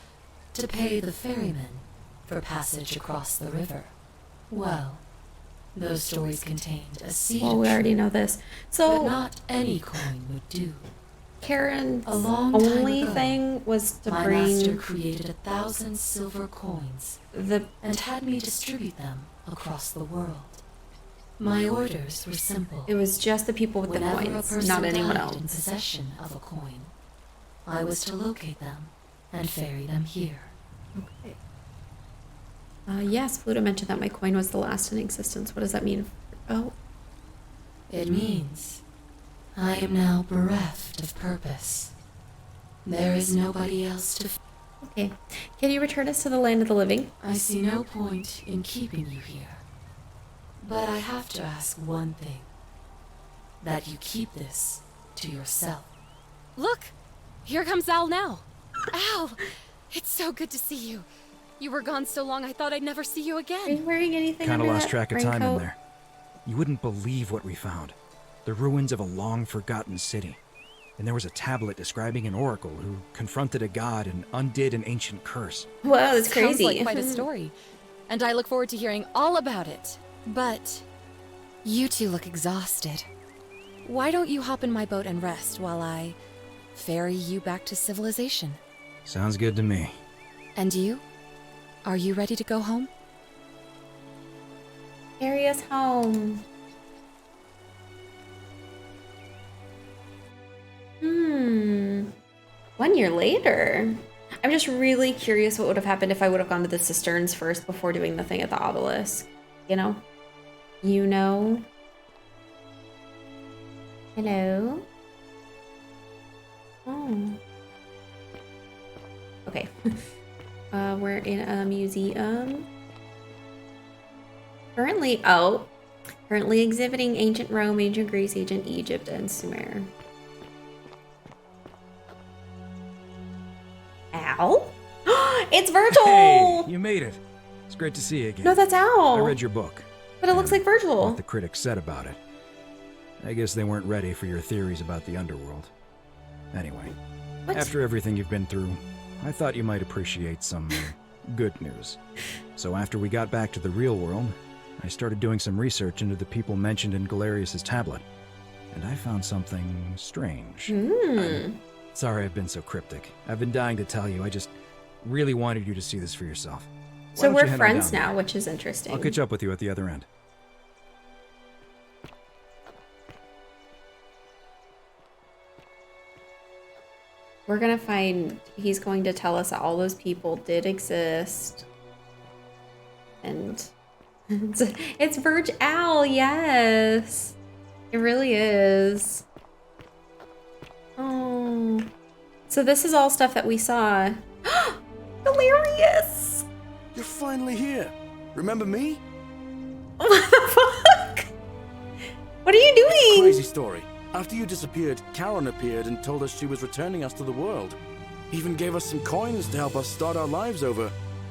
to pay the ferryman for passage across the river. Well, those stories contained a seed. Well, we already know this. So but not any coin would do. Karen's A long time only ago, thing was to my bring master created 1,000 silver coins and had me distribute them across the world. My orders were simple. It was just the people with Whenever the a coins, person not anyone died else. in possession of a coin, I was to locate them and ferry them here. Okay. Yes, Pluto mentioned that my coin was the last in existence. What does that mean? Oh. It means I am now bereft of purpose. There is nobody else to. Okay. Can you return us to the land of the living? I see no point in keeping you here. But I have to ask one thing. That you keep this to yourself. Look! Here comes Al now. Al! It's so good to see you. You were gone so long I thought I'd never see you again. Are you wearing anything Kinda under lost that track of time in raincoat? there. You wouldn't believe what we found. The ruins of a long-forgotten city. And there was a tablet describing an oracle who confronted a god and undid an ancient curse. Whoa, that's Sounds crazy. like quite a story. And I look forward to hearing all about it. But you two look exhausted. Why don't you hop in my boat and rest while I ferry you back to civilization? Sounds good to me. And you? Are you ready to go home? Carry us home. 1 year later. I'm just really curious what would have happened if I would have gone to the cisterns first before doing the thing at the obelisk. You know? You know? Hello? Oh. Okay. We're in a museum. Currently exhibiting ancient Rome, ancient Greece, ancient Egypt, and Sumer. Al? It's Virgil! Hey, you made it. It's great to see you again. No, that's Al. I read your book. But it looks like Virgil. What the critics said about it. I guess they weren't ready for your theories about the underworld. Anyway, after everything you've been through, I thought you might appreciate some good news. So after we got back to the real world, I started doing some research into the people mentioned in Galerius' tablet. And I found something strange. I'm sorry I've been so cryptic. I've been dying to tell you. I just really wanted you to see this for yourself. So we're friends now, which is interesting. I'll catch up with you at the other end. We're gonna find, he's going to tell us that all those people did exist. And it's Virgil Al, yes. It really is. Oh. So this is all stuff that we saw. Hilarious! You're finally here. Remember me? What the fuck? What are you doing? Crazy story. After you disappeared, Charon appeared and told us she was returning us to the world. Even gave us some coins to help us start our lives over.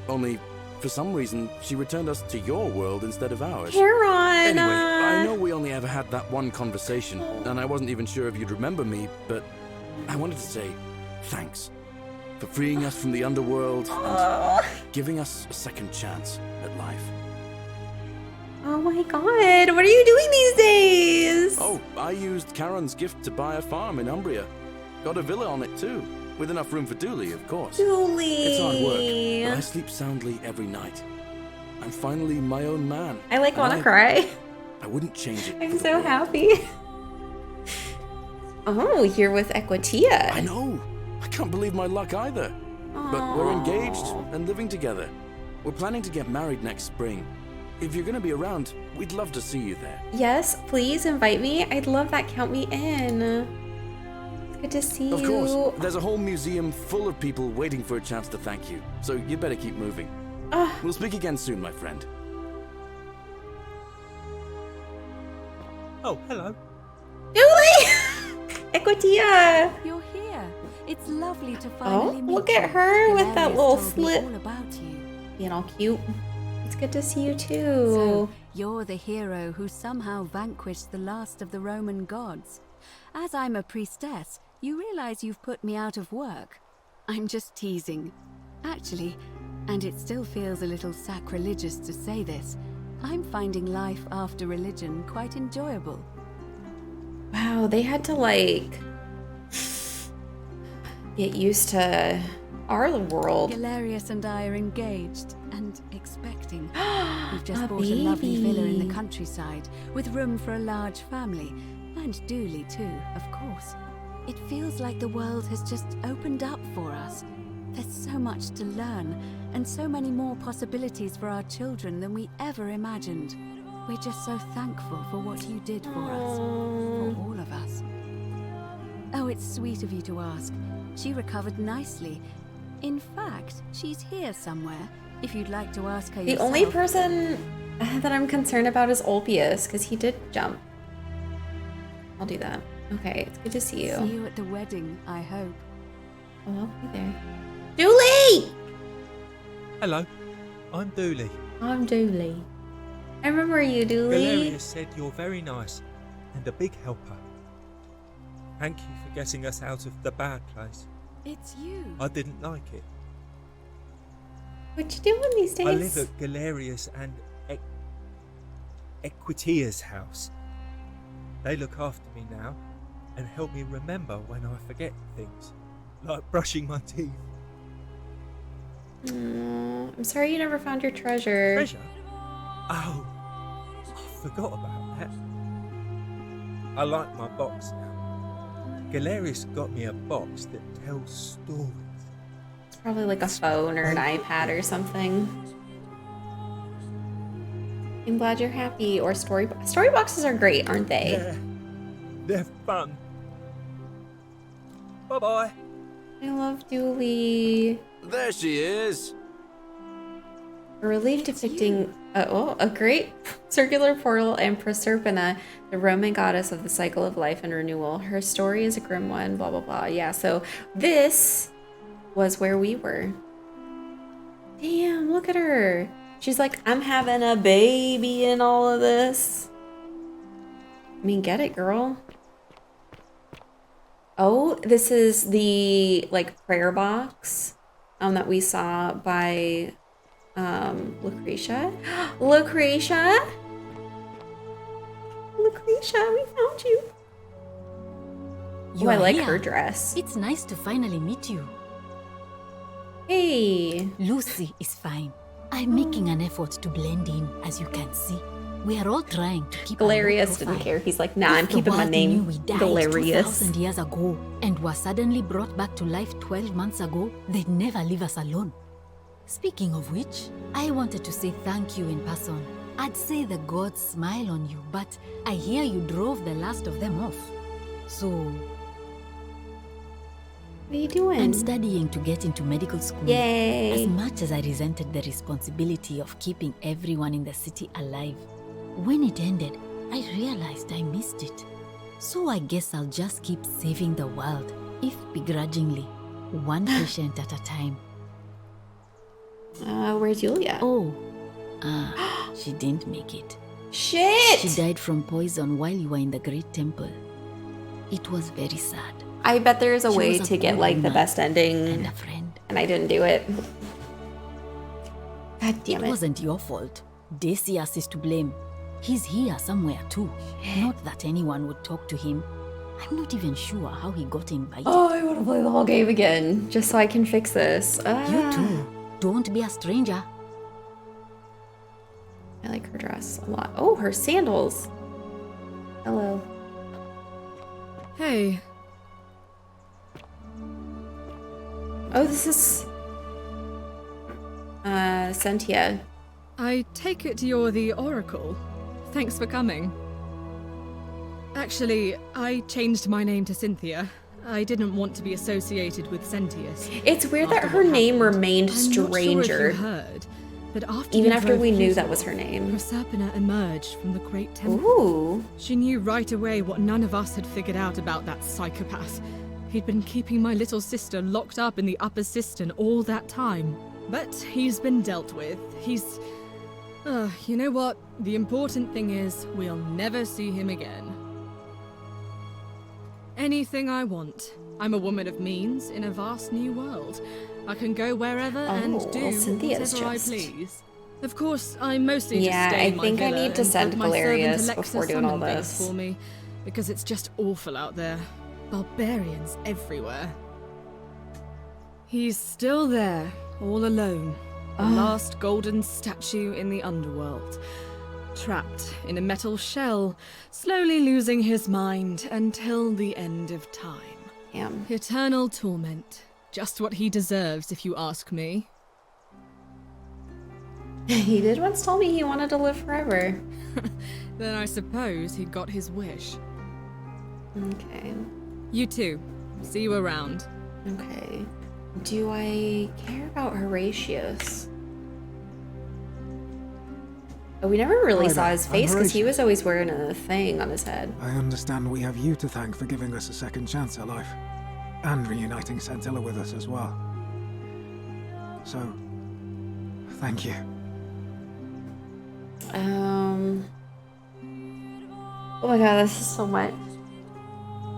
Only, for some reason, she returned us to your world instead of ours. Charon! Anyway, I know we only ever had that one conversation, and I wasn't even sure if you'd remember me, but I wanted to say thanks for freeing us from the underworld and giving us a second chance at life. Oh my god, what are you doing these days? Oh, I used Charon's gift to buy a farm in Umbria. Got a villa on it too, with enough room for Dooley, of course. Dooley! It's hard work, but I sleep soundly every night. I'm finally my own man. I want to cry. I wouldn't change it. I'm so happy. Oh, you're with Equitia. I know. I can't believe my luck either. But we're engaged and living together. We're planning to get married next spring. If you're going to be around, we'd love to see you there. Yes, please invite me. I'd love that. Count me in. It's good to see you. Of course. There's a whole museum full of people waiting for a chance to thank you. So you better keep moving. We'll speak again soon, my friend. Oh, hello. Dooley! Equitia! You're here. It's lovely to finally meet you. Look at her with that little slit. All about you. Being all cute. It's good to see you too. So, you're the hero who somehow vanquished the last of the Roman gods. As I'm a priestess, you realize you've put me out of work. I'm just teasing. Actually, and it still feels a little sacrilegious to say this, I'm finding life after religion quite enjoyable. Wow, they had to get used to our world. Galerius and I are engaged and expecting. We've just bought a lovely villa in the countryside with room for a large family, and Dooley too, of course. It feels like the world has just opened up for us. There's so much to learn, and so many more possibilities for our children than we ever imagined. We're just so thankful for what you did for us, for all of us. Oh, it's sweet of you to ask. She recovered nicely. In fact, she's here somewhere, if you'd like to ask her The yourself. only person that I'm concerned about is Ulpius, because he did jump. I'll do that. Okay, it's good to see you. See you at the wedding, I hope. Oh, I'll be there. Dooley! Hello, I'm Dooley. I'm Dooley. I remember you, Dooley. Galerius said you're very nice and a big helper. Thank you for getting us out of the bad place. It's you. I didn't like it. What you doing these days? I live at Galerius and Equitia's house. They look after me now and help me remember when I forget things, like brushing my teeth. I'm sorry you never found your treasure. Treasure? Oh, I forgot about that. I like my box now. Galerius got me a box that tells stories. It's probably like a phone or an iPad or something. I'm glad you're happy. Or story boxes are great, aren't they? Yeah. They're fun. Bye-bye. I love Dooley. There she is. A relief depicting a great circular portal and Proserpina, the Roman goddess of the cycle of life and renewal. Her story is a grim one, blah, blah, blah. Yeah, so this was where we were. Damn, look at her. She's like, I'm having a baby in all of this. I mean, get it, girl. Oh, this is the, like, prayer box that we saw by... Lucretia? Lucretia? Lucretia, we found you. You I are like here. her dress. It's nice to finally meet you. Hey. Lucy is fine. I'm making an effort to blend in, as you can see. We are all trying to keep Galerius didn't care. He's like, nah, I'm If the keeping my world name knew we died Galerius. 2,000 years ago and were suddenly brought back to life 12 months ago, they'd never leave us alone. Speaking of which, I wanted to say thank you in person. I'd say the gods smile on you, but I hear you drove the last of them off. So... What are you doing? I'm studying to get into medical school. Yay! As much as I resented the responsibility of keeping everyone in the city alive, when it ended, I realized I missed it. So I guess I'll just keep saving the world, if begrudgingly, one patient at a time. Where's Julia? Oh, she didn't make it. Shit! She died from poison while you were in the Great Temple. It was very sad. I bet there's a She way was to get good like the woman best ending, and a friend. and I didn't do it. God damn It it. wasn't your fault. Decius is to blame. He's here somewhere too. Not that anyone would talk to him. I'm not even sure how he got invited. Oh, I want to play the whole game again, just so I can fix this. You too. Don't be a stranger. I like her dress a lot. Oh, her sandals. Hello. Hey. Oh, this is... Cynthia. I take it you're the Oracle. Thanks for coming. Actually, I changed my name to Cynthia. I didn't want to be associated with Sentius. It's weird that After her what name happened. remained I'm not sure if stranger. you heard, but after Even you after drove we knew Pluto, that was her name. Proserpina emerged from the Great Temple. Ooh. She knew right away what none of us had figured out about that psychopath. He'd been keeping my little sister locked up in the upper cistern all that time. But he's been dealt with. He's... you know what? The important thing is, we'll never see him again. Anything I want. I'm a woman of means in a vast new world. I can go wherever and Oh, do Cynthia's whatever just- I please. Of course, I mostly Yeah, just stay in I my think I villa need to and send build my servant Galerius Alexa before doing all summon base this. for me, because it's just awful out there. Barbarians everywhere. He's still there, all alone. The last golden statue in the underworld. Trapped in a metal shell, slowly losing his mind until the end of time. Damn. Eternal torment. Just what he deserves, if you ask me. He did once tell me he wanted to live forever. Then I suppose he got his wish. Okay. You too. See you around. Okay. Do I care about Horatius? Oh, we never really Hi saw there, his I'm face because he Horatius. was always wearing a thing on his head. I understand we have you to thank for giving us a second chance at life. And reuniting Scintilla with us as well. So, thank you. Oh my god, this is so much.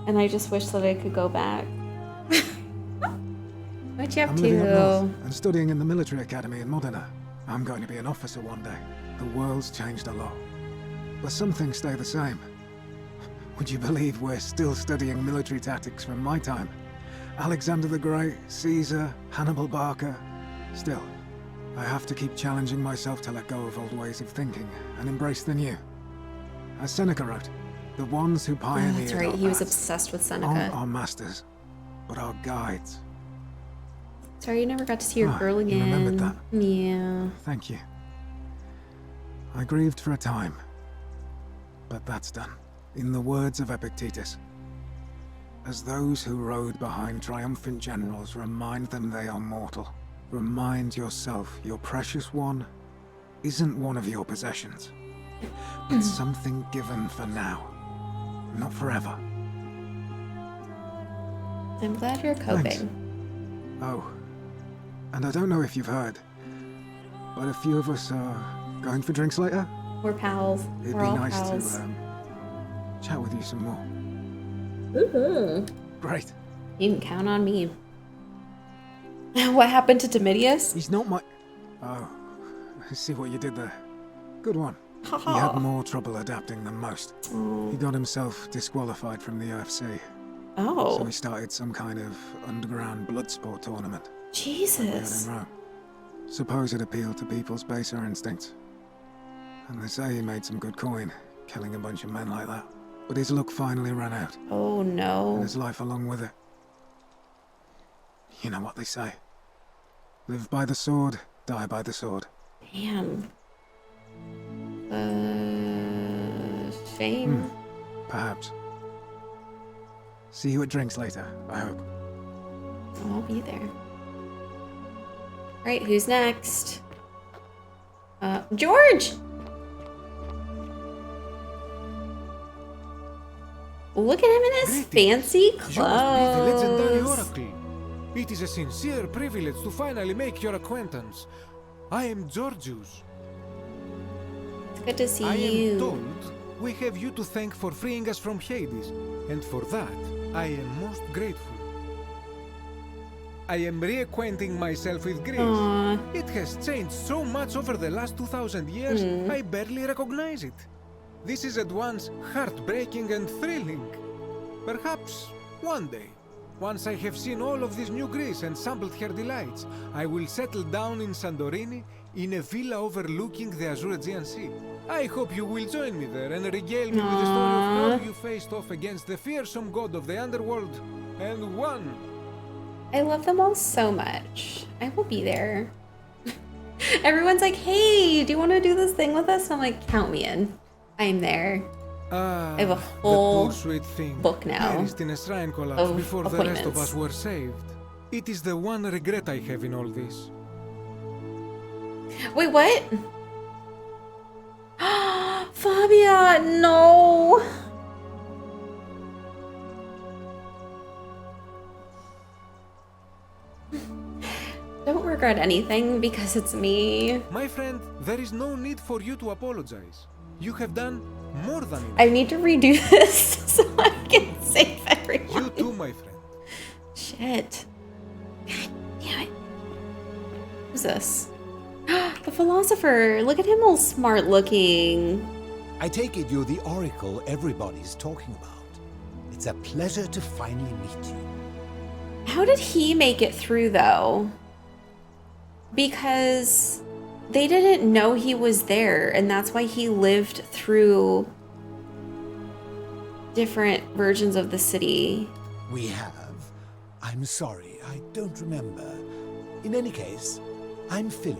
And I just wish that I could go back. What you up I'm living up north to? and studying in the military academy in Modena. I'm going to be an officer one day. The world's changed a lot. But some things stay the same. Would you believe we're still studying military tactics from my time? Alexander the Great, Caesar, Hannibal Barca. Still, I have to keep challenging myself to let go of old ways of thinking and embrace the new. As Seneca wrote, the ones who Oh, pioneered that's right, our he was paths obsessed with aren't Seneca. our masters, but our guides. Sorry you never got to see your girl you again. remembered that. Yeah. Thank you. I grieved for a time, but that's done. In the words of Epictetus, as those who rode behind triumphant generals remind them they are mortal, remind yourself your precious one isn't one of your possessions, but something given for now, not forever. I'm glad you're coping. Thanks. Oh, and I don't know if you've heard, but a few of us are going for drinks later. We're pals. It'd We're be all nice pals. to chat with you some more. Woohoo. Great. You can count on me. What happened to Domitius? He's not my... Oh, I see what you did there. Good one. He had more trouble adapting than most. He got himself disqualified from the UFC. Oh. So he started some kind of underground blood sport tournament. Jesus. In Rome. Suppose it appealed to people's baser instincts. And they say he made some good coin, killing a bunch of men like that. But his luck finally ran out. Oh no. And his life along with it. You know what they say. Live by the sword, die by the sword. Damn. Shame. Perhaps. See you at drinks later, I hope. I'll be there. Alright, who's next? George! Look at him in his fancy clothes. You must be the legendary oracle. It is a sincere privilege to finally make your acquaintance. I am Georgius. It's good to see I you. am told we have you to thank for freeing us from Hades, and for that I am most grateful. I am reacquainting myself with Greece. Aww. It has changed so much over the last 2,000 years, I barely recognize it. This is at once heartbreaking and thrilling. Perhaps one day, once I have seen all of this new Greece and sampled her delights, I will settle down in Santorini in a villa overlooking the Azure Aegean Sea. I hope you will join me there and regale me with the story of how you faced off against the fearsome god of the underworld and won. I love them all so much. I will be there. Everyone's like, hey, do you want to do this thing with us? I'm like, count me in. I'm there. I have a full book now in a shrine collapse of before the rest of appointments. us were saved. It is the one regret I have in all this. Wait, what? Fabia, no. Don't regret anything because it's me. My friend, there is no need for you to apologize. You have done more than enough. I need to redo this so I can save everyone. You too, my friend. Shit. God damn it. Who's this? The philosopher. Look at him all smart looking. I take it you're the oracle everybody's talking about. It's a pleasure to finally meet you. How did he make it through though? Because they didn't know he was there, and that's why he lived through different versions of the city. We have. I'm sorry, I don't remember. In any case, I'm Philip.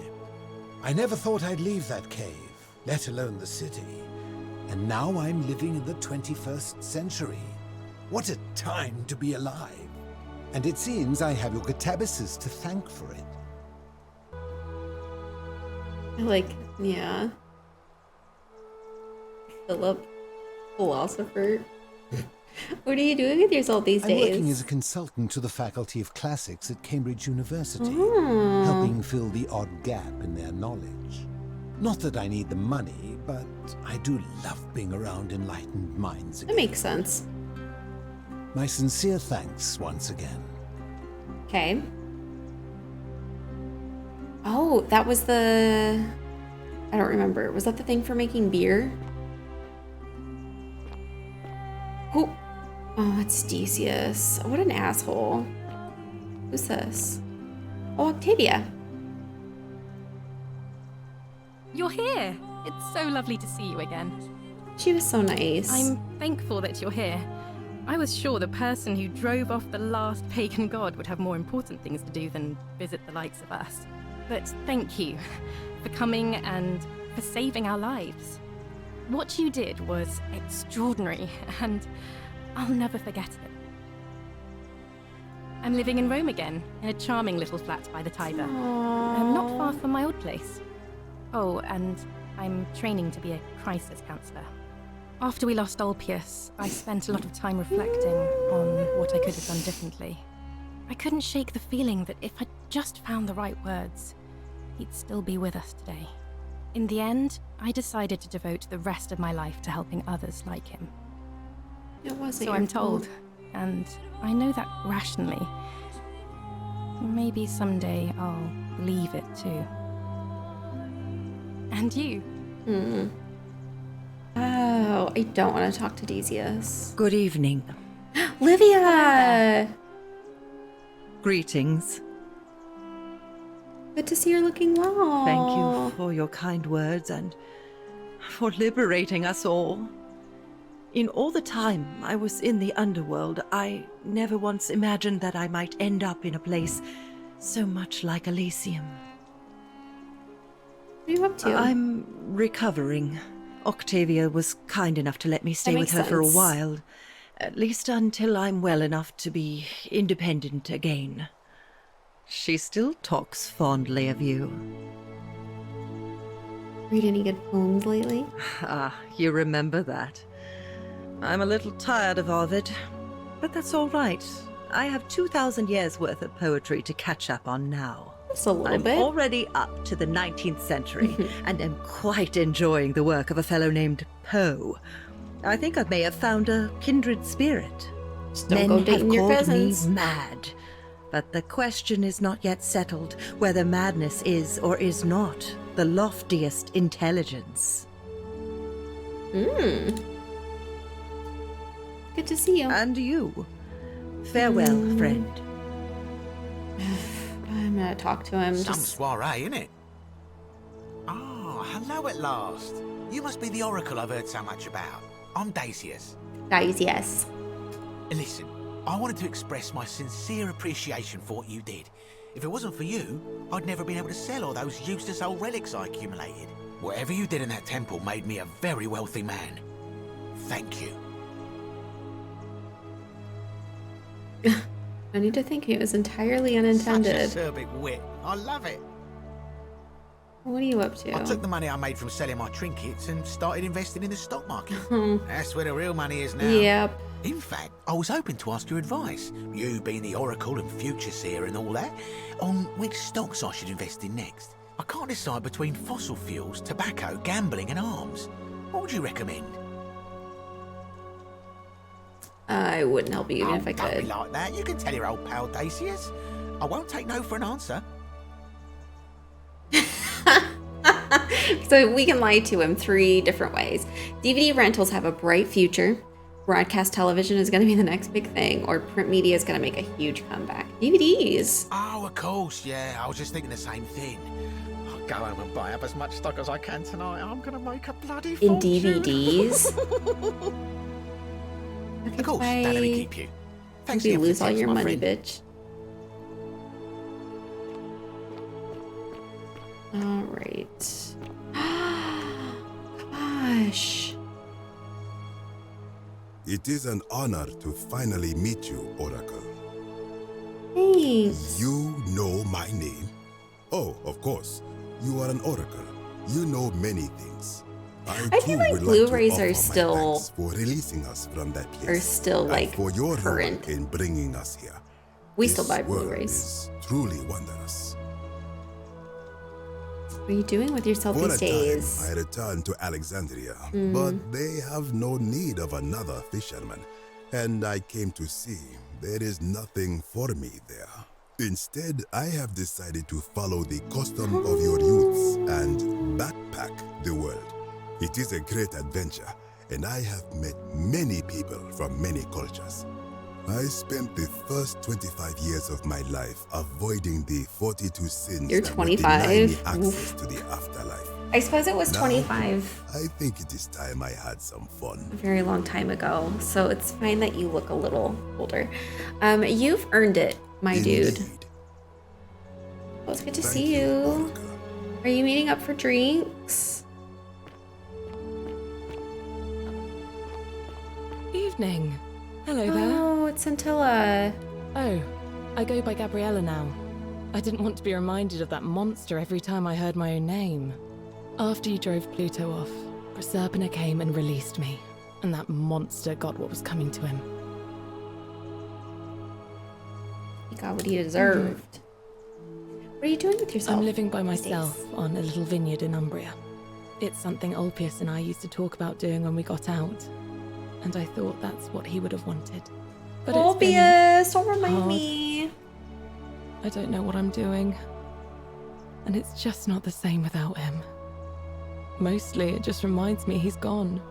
I never thought I'd leave that cave, let alone the city. And now I'm living in the 21st century. What a time to be alive. And it seems I have your Catabasis to thank for it. Like, yeah. Philip, philosopher. What are you doing with yourself these I'm days? working as a consultant to the Faculty of Classics at Cambridge University, Oh. helping fill the odd gap in their knowledge. Not that I need the money, but I do love being around enlightened minds again. That makes sense. My sincere thanks once again. Okay. Oh, that was the... I don't remember. Was that the thing for making beer? Who? Oh, it's Decius. What an asshole. Who's this? Oh, Octavia. You're here. It's so lovely to see you again. She was so nice. I'm thankful that you're here. I was sure the person who drove off the last pagan god would have more important things to do than visit the likes of us. But thank you for coming and for saving our lives. What you did was extraordinary, and I'll never forget it. I'm living in Rome again, in a charming little flat by the Tiber. Not far from my old place. Oh, and I'm training to be a crisis counselor. After we lost Ulpius, I spent a lot of time reflecting on what I could have done differently. I couldn't shake the feeling that if I'd just found the right words, he'd still be with us today. In the end, I decided to devote the rest of my life to helping others like him. It wasn't So your I'm fault. told, and I know that rationally. Maybe someday I'll believe it too. And you? Oh, I don't want to talk to Decius. Good evening. Livia! Greetings. Good to see you're looking well. Thank you for your kind words and for liberating us all. In all the time I was in the underworld, I never once imagined that I might end up in a place so much like Elysium. What are you up to? I'm recovering. Octavia was kind enough to let me stay That with makes her for a sense. while. At least until I'm well enough to be independent again. She still talks fondly of you. Read any good poems lately? Ah, you remember that. I'm a little tired of Ovid, but that's all right. I have 2,000 years worth of poetry to catch up on now. Just a little I'm bit. already up to the 19th century, and am quite enjoying the work of a fellow named Poe. I think I may have found a kindred spirit. Just don't Men go have dating your called me cousins. mad, but the question is not yet settled whether madness is or is not the loftiest intelligence. Good to see you. And you. Farewell, friend. I'm gonna talk to him. Some Just soiree, innit? Ah, hello at last. You must be the oracle I've heard so much about. I'm Decius. Decius. Listen, I wanted to express my sincere appreciation for what you did. If it wasn't for you, I'd never been able to sell all those useless old relics I accumulated. Whatever you did in that temple made me a very wealthy man. Thank you. I need to think it was entirely Such a unintended. acerbic wit. I love it. What are you up to? I took the money I made from selling my trinkets and started investing in the stock market. That's where the real money is now. Yep. In fact, I was hoping to ask your advice, you being the oracle and future seer and all that, on which stocks I should invest in next. I can't decide between fossil fuels, tobacco, gambling and arms. What would you recommend? I wouldn't help you even if I Don't be could. like that. You can tell your old pal Decius. I won't take no for an answer. So we can lie to him 3 different ways. DVD rentals have a bright future. Broadcast television is going to be the next big thing, or print media is going to make a huge comeback. DVDs. Oh, of course, yeah. I was just thinking the same thing. I'll go home and buy up as much stock as I can tonight. I'm going to make a bloody In fortune. DVDs. Of course, don't let me keep you. Thanks You again for lose the all tips, your my money, friend. bitch. All right. Gosh. It is an honor to finally meet you, Oracle. Thanks. You know my name? Oh, of course. You are an Oracle. You know many things. I too feel like would Blu-rays to are offer my still thanks for releasing us from that place. are still and like for your current. role in bringing us here. We This still buy world Blu-rays. is truly wondrous. What are you doing with yourself For these a days? time, I returned to Alexandria, Mm. but they have no need of another fisherman, and I came to see there is nothing for me there. Instead, I have decided to follow the custom of your youths and backpack the world. It is a great adventure, and I have met many people from many cultures. I spent the first 25 years of my life avoiding the 42 sins You're that would deny me 25? access to the afterlife. I suppose it was Now, 25 I think it is time I had some fun. a very long time ago, so it's fine that you look a little older. You've earned it, my dude. Well, it's good to see you. Are you meeting up for drinks? evening. Hello there. Oh, it's Scintilla. Oh, I go by Gabriella now. I didn't want to be reminded of that monster every time I heard my own name. After you drove Pluto off, Proserpina came and released me, and that monster got what was coming to him. He got what he deserved. What are you doing with yourself? I'm living by myself on a little vineyard in Umbria. It's something Ulpius and I used to talk about doing when we got out, and I thought that's what he would have wanted. But Ulpius, don't remind hard. me. I don't know what I'm doing, and it's just not the same without him. Mostly, it just reminds me he's gone.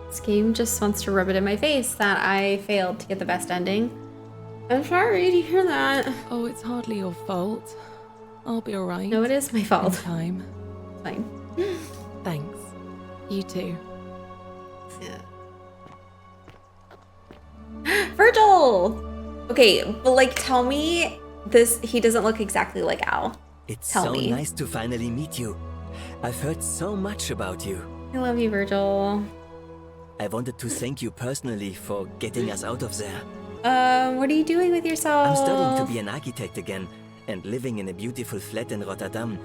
This game just wants to rub it in my face that I failed to get the best ending. I'm sorry to hear that. Oh, it's hardly your fault. I'll be alright. No, it is my fault. In time. Fine. Thanks. You too. Yeah. Virgil! Okay, but like, tell me this. He doesn't look exactly like Al. It's Tell so me. nice to finally meet you. I've heard so much about you. I love you, Virgil. I wanted to thank you personally for getting us out of there. What are you doing with yourself? I'm studying to be an architect again and living in a beautiful flat in Rotterdam,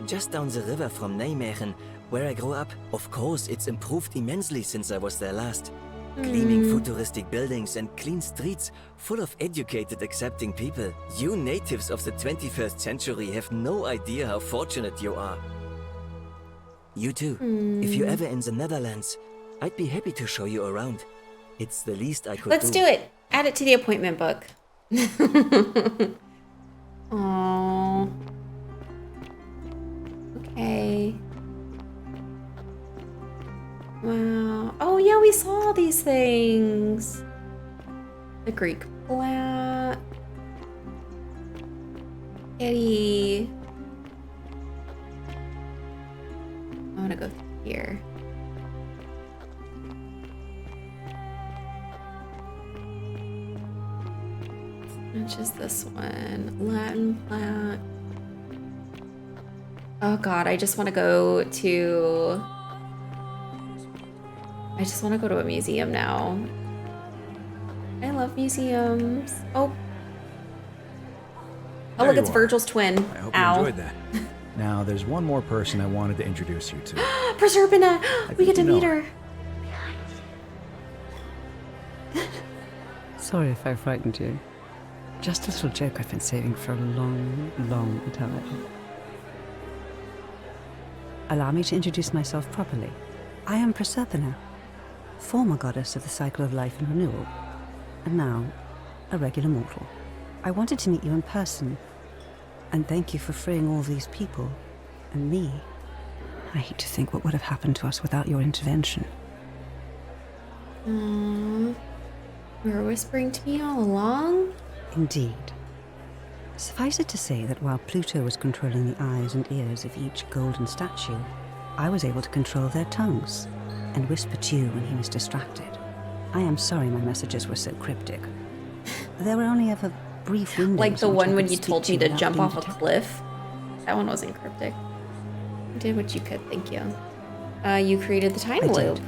just down the river from Nijmegen, where I grew up. Of course, it's improved immensely since I was there last. Gleaming futuristic buildings and clean streets full of educated, accepting people. You natives of the 21st century have no idea how fortunate you are. You too. If you're ever in the Netherlands, I'd be happy to show you around. It's the least I could Let's do it. Add it to the appointment book. Aww. Okay. Wow. Oh yeah, we saw all these things. The Greek plat. Eddie. I want to go here. Which is this one? Latin plat. Oh god, I just want to go to... I just want to go to a museum now. I love museums. Oh. Oh, There look, you it's are. Virgil's twin. I hope you Ow. enjoyed that. Now, there's one more person I wanted to introduce you to. Proserpina! We get to you meet know her. Sorry if I frightened you. Just a little joke I've been saving for a long, long time. Allow me to introduce myself properly. I am Proserpina, former goddess of the cycle of life and renewal, and now a regular mortal. I wanted to meet you in person, and thank you for freeing all these people, and me. I hate to think what would have happened to us without your intervention. Aww. You were whispering to me all along? Indeed. Suffice it to say that while Pluto was controlling the eyes and ears of each golden statue, I was able to control their tongues and whisper to you when he was distracted. I am sorry my messages were so cryptic. There were only ever brief windows. Like the in which one I when could you speak told to me you to without jump being off a detected. cliff. That one wasn't cryptic. You did what you could, thank you. You created the time I loop. did.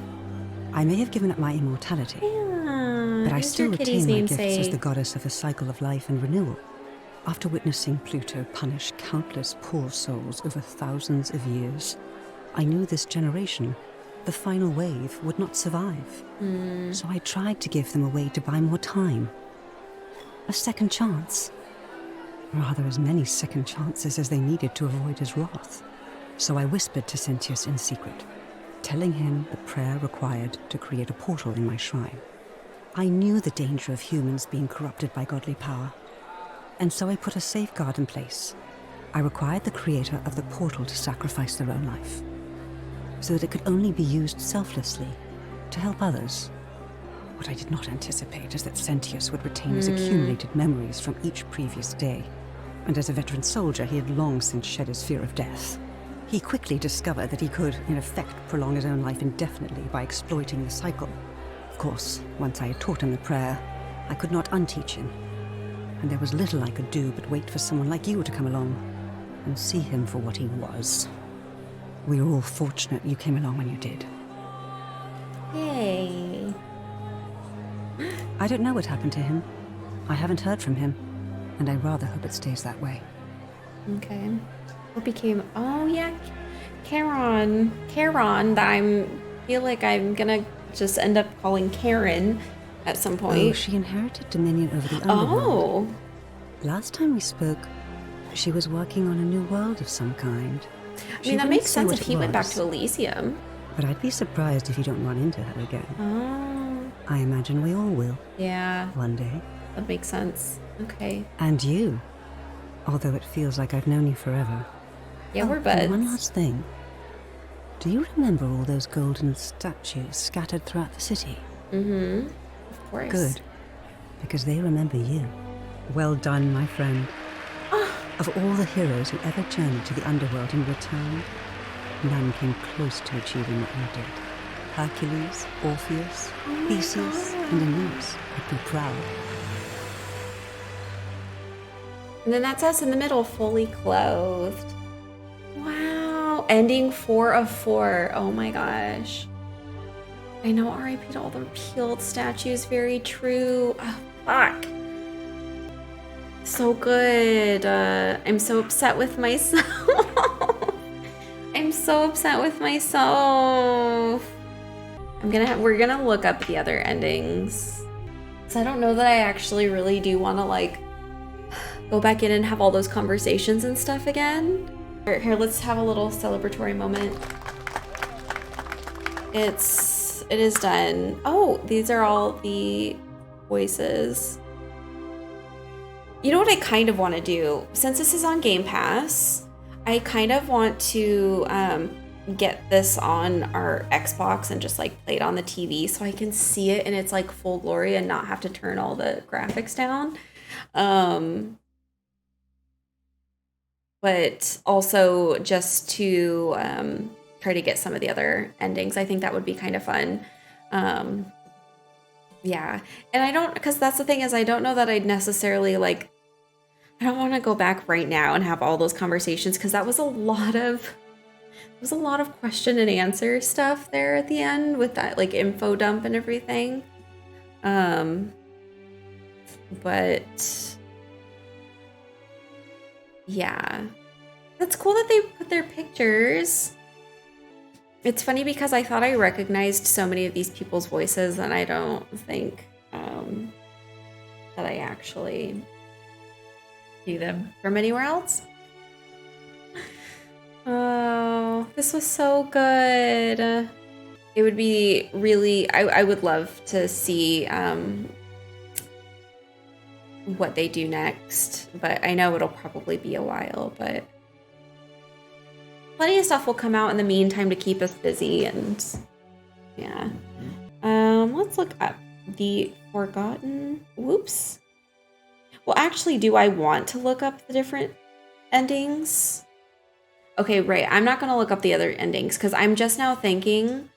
I may have given up my immortality, but I who's still your kitty's retain my gifts as namesake? the goddess of the cycle of life and renewal. After witnessing Pluto punish countless poor souls over thousands of years, I knew this generation, the final wave, would not survive. So I tried to give them a way to buy more time. A second chance. Rather, as many second chances as they needed to avoid his wrath. So I whispered to Sentius in secret, telling him the prayer required to create a portal in my shrine. I knew the danger of humans being corrupted by godly power, and so I put a safeguard in place. I required the creator of the portal to sacrifice their own life, so that it could only be used selflessly to help others. What I did not anticipate is that Sentius would retain his accumulated memories from each previous day, and as a veteran soldier, he had long since shed his fear of death. He quickly discovered that he could, in effect, prolong his own life indefinitely by exploiting the cycle. Of course, once I had taught him the prayer, I could not unteach him, and there was little I could do but wait for someone like you to come along and see him for what he was. We were all fortunate you came along when you did. Yay. I don't know what happened to him. I haven't heard from him, and I rather hope it stays that way. Okay. What became... Oh, yeah. Charon. Charon, that feel like I'm gonna just end up calling Karen at some point. Oh, she inherited dominion over the underworld. Oh. Last time we spoke, she was working on a new world of some kind. I mean, that makes sense if he went back to Elysium. But I'd be surprised if you don't run into her again. Oh. I imagine we all will. Yeah. One day. That makes sense. Okay. And you. Although it feels like I've known you forever. Yeah, we're and buds. One last thing. Do you remember all those golden statues scattered throughout the city? Mm-hmm. Of course. Good. Because they remember you. Well done, my friend. Of all the heroes who ever journeyed to the underworld and returned, none came close to achieving what you did. Hercules, Orpheus, Theseus, and Aeneas would be proud. And then that's us in the middle, fully clothed. Wow. Ending 4 of 4. Oh my gosh. I know, RIP to all the peeled statues. Very true. Oh, fuck. So good. I'm so upset with myself. I'm so upset with myself. We're gonna look up the other endings. Cause I don't know that I actually really do want to like go back in and have all those conversations and stuff again. Here, let's have a little celebratory moment. It is done. Oh, these are all the voices. You know what I kind of want to do? Since this is on Game Pass, I kind of want to get this on our Xbox and just like play it on the TV so I can see it in its like full glory and not have to turn all the graphics down. But also just to try to get some of the other endings. I think that would be kind of fun. Yeah. And I don't, because that's the thing is I don't know that I'd necessarily like, I don't want to go back right now and have all those conversations because that was a lot of question and answer stuff there at the end with that like info dump and everything. But yeah, that's cool that they put their pictures. It's funny because I thought I recognized so many of these people's voices and I don't think that I actually knew them from anywhere else. Oh, this was so good. It would be really, I would love to see what they do next, but I know it'll probably be a while, but plenty of stuff will come out in the meantime to keep us busy and yeah. Let's look up the Forgotten. Whoops. Well, actually, do I want to look up the different endings? Okay, right. I'm not going to look up the other endings because I'm just now thinking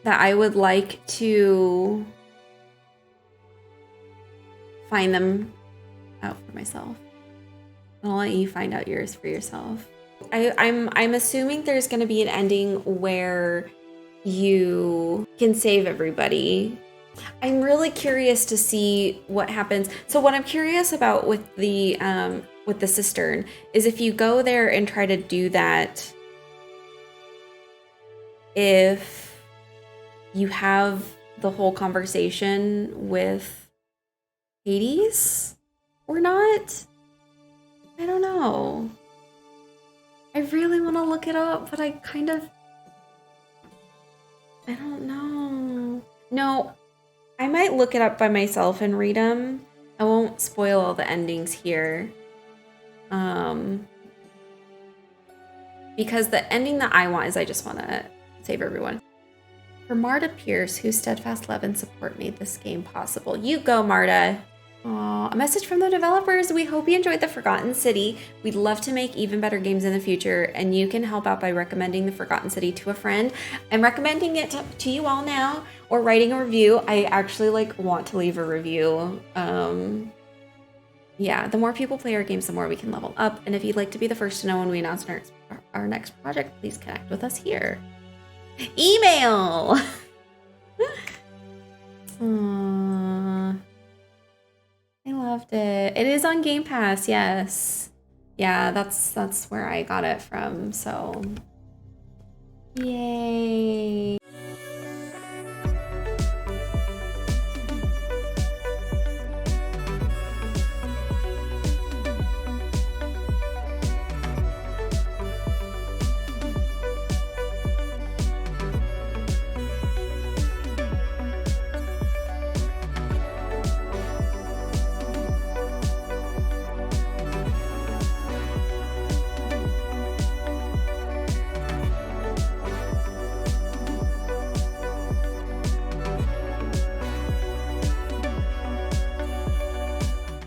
that I would like to find them out for myself. I'll let you find out yours for yourself. I'm assuming there's going to be an ending where you can save everybody. I'm really curious to see what happens. So what I'm curious about with the cistern is if you go there and try to do that, if you have the whole conversation with Hades or not. I don't know. I really want to look it up, but I don't know. No, I might look it up by myself and read them. I won't spoil all the endings here. Because the ending that I want is I just want to save everyone. For Marta Pierce, whose steadfast love and support made this game possible. You go, Marta. Aww, a message from the developers. We hope you enjoyed The Forgotten City. We'd love to make even better games in the future, and you can help out by recommending The Forgotten City to a friend. I'm recommending it to you all now, or writing a review. I actually want to leave a review. Yeah, the more people play our games, the more we can level up. And if you'd like to be the first to know when we announce our next project, please connect with us here. Email! Aww. I loved it. It is on Game Pass, yes. Yeah, that's where I got it from, so. Yay.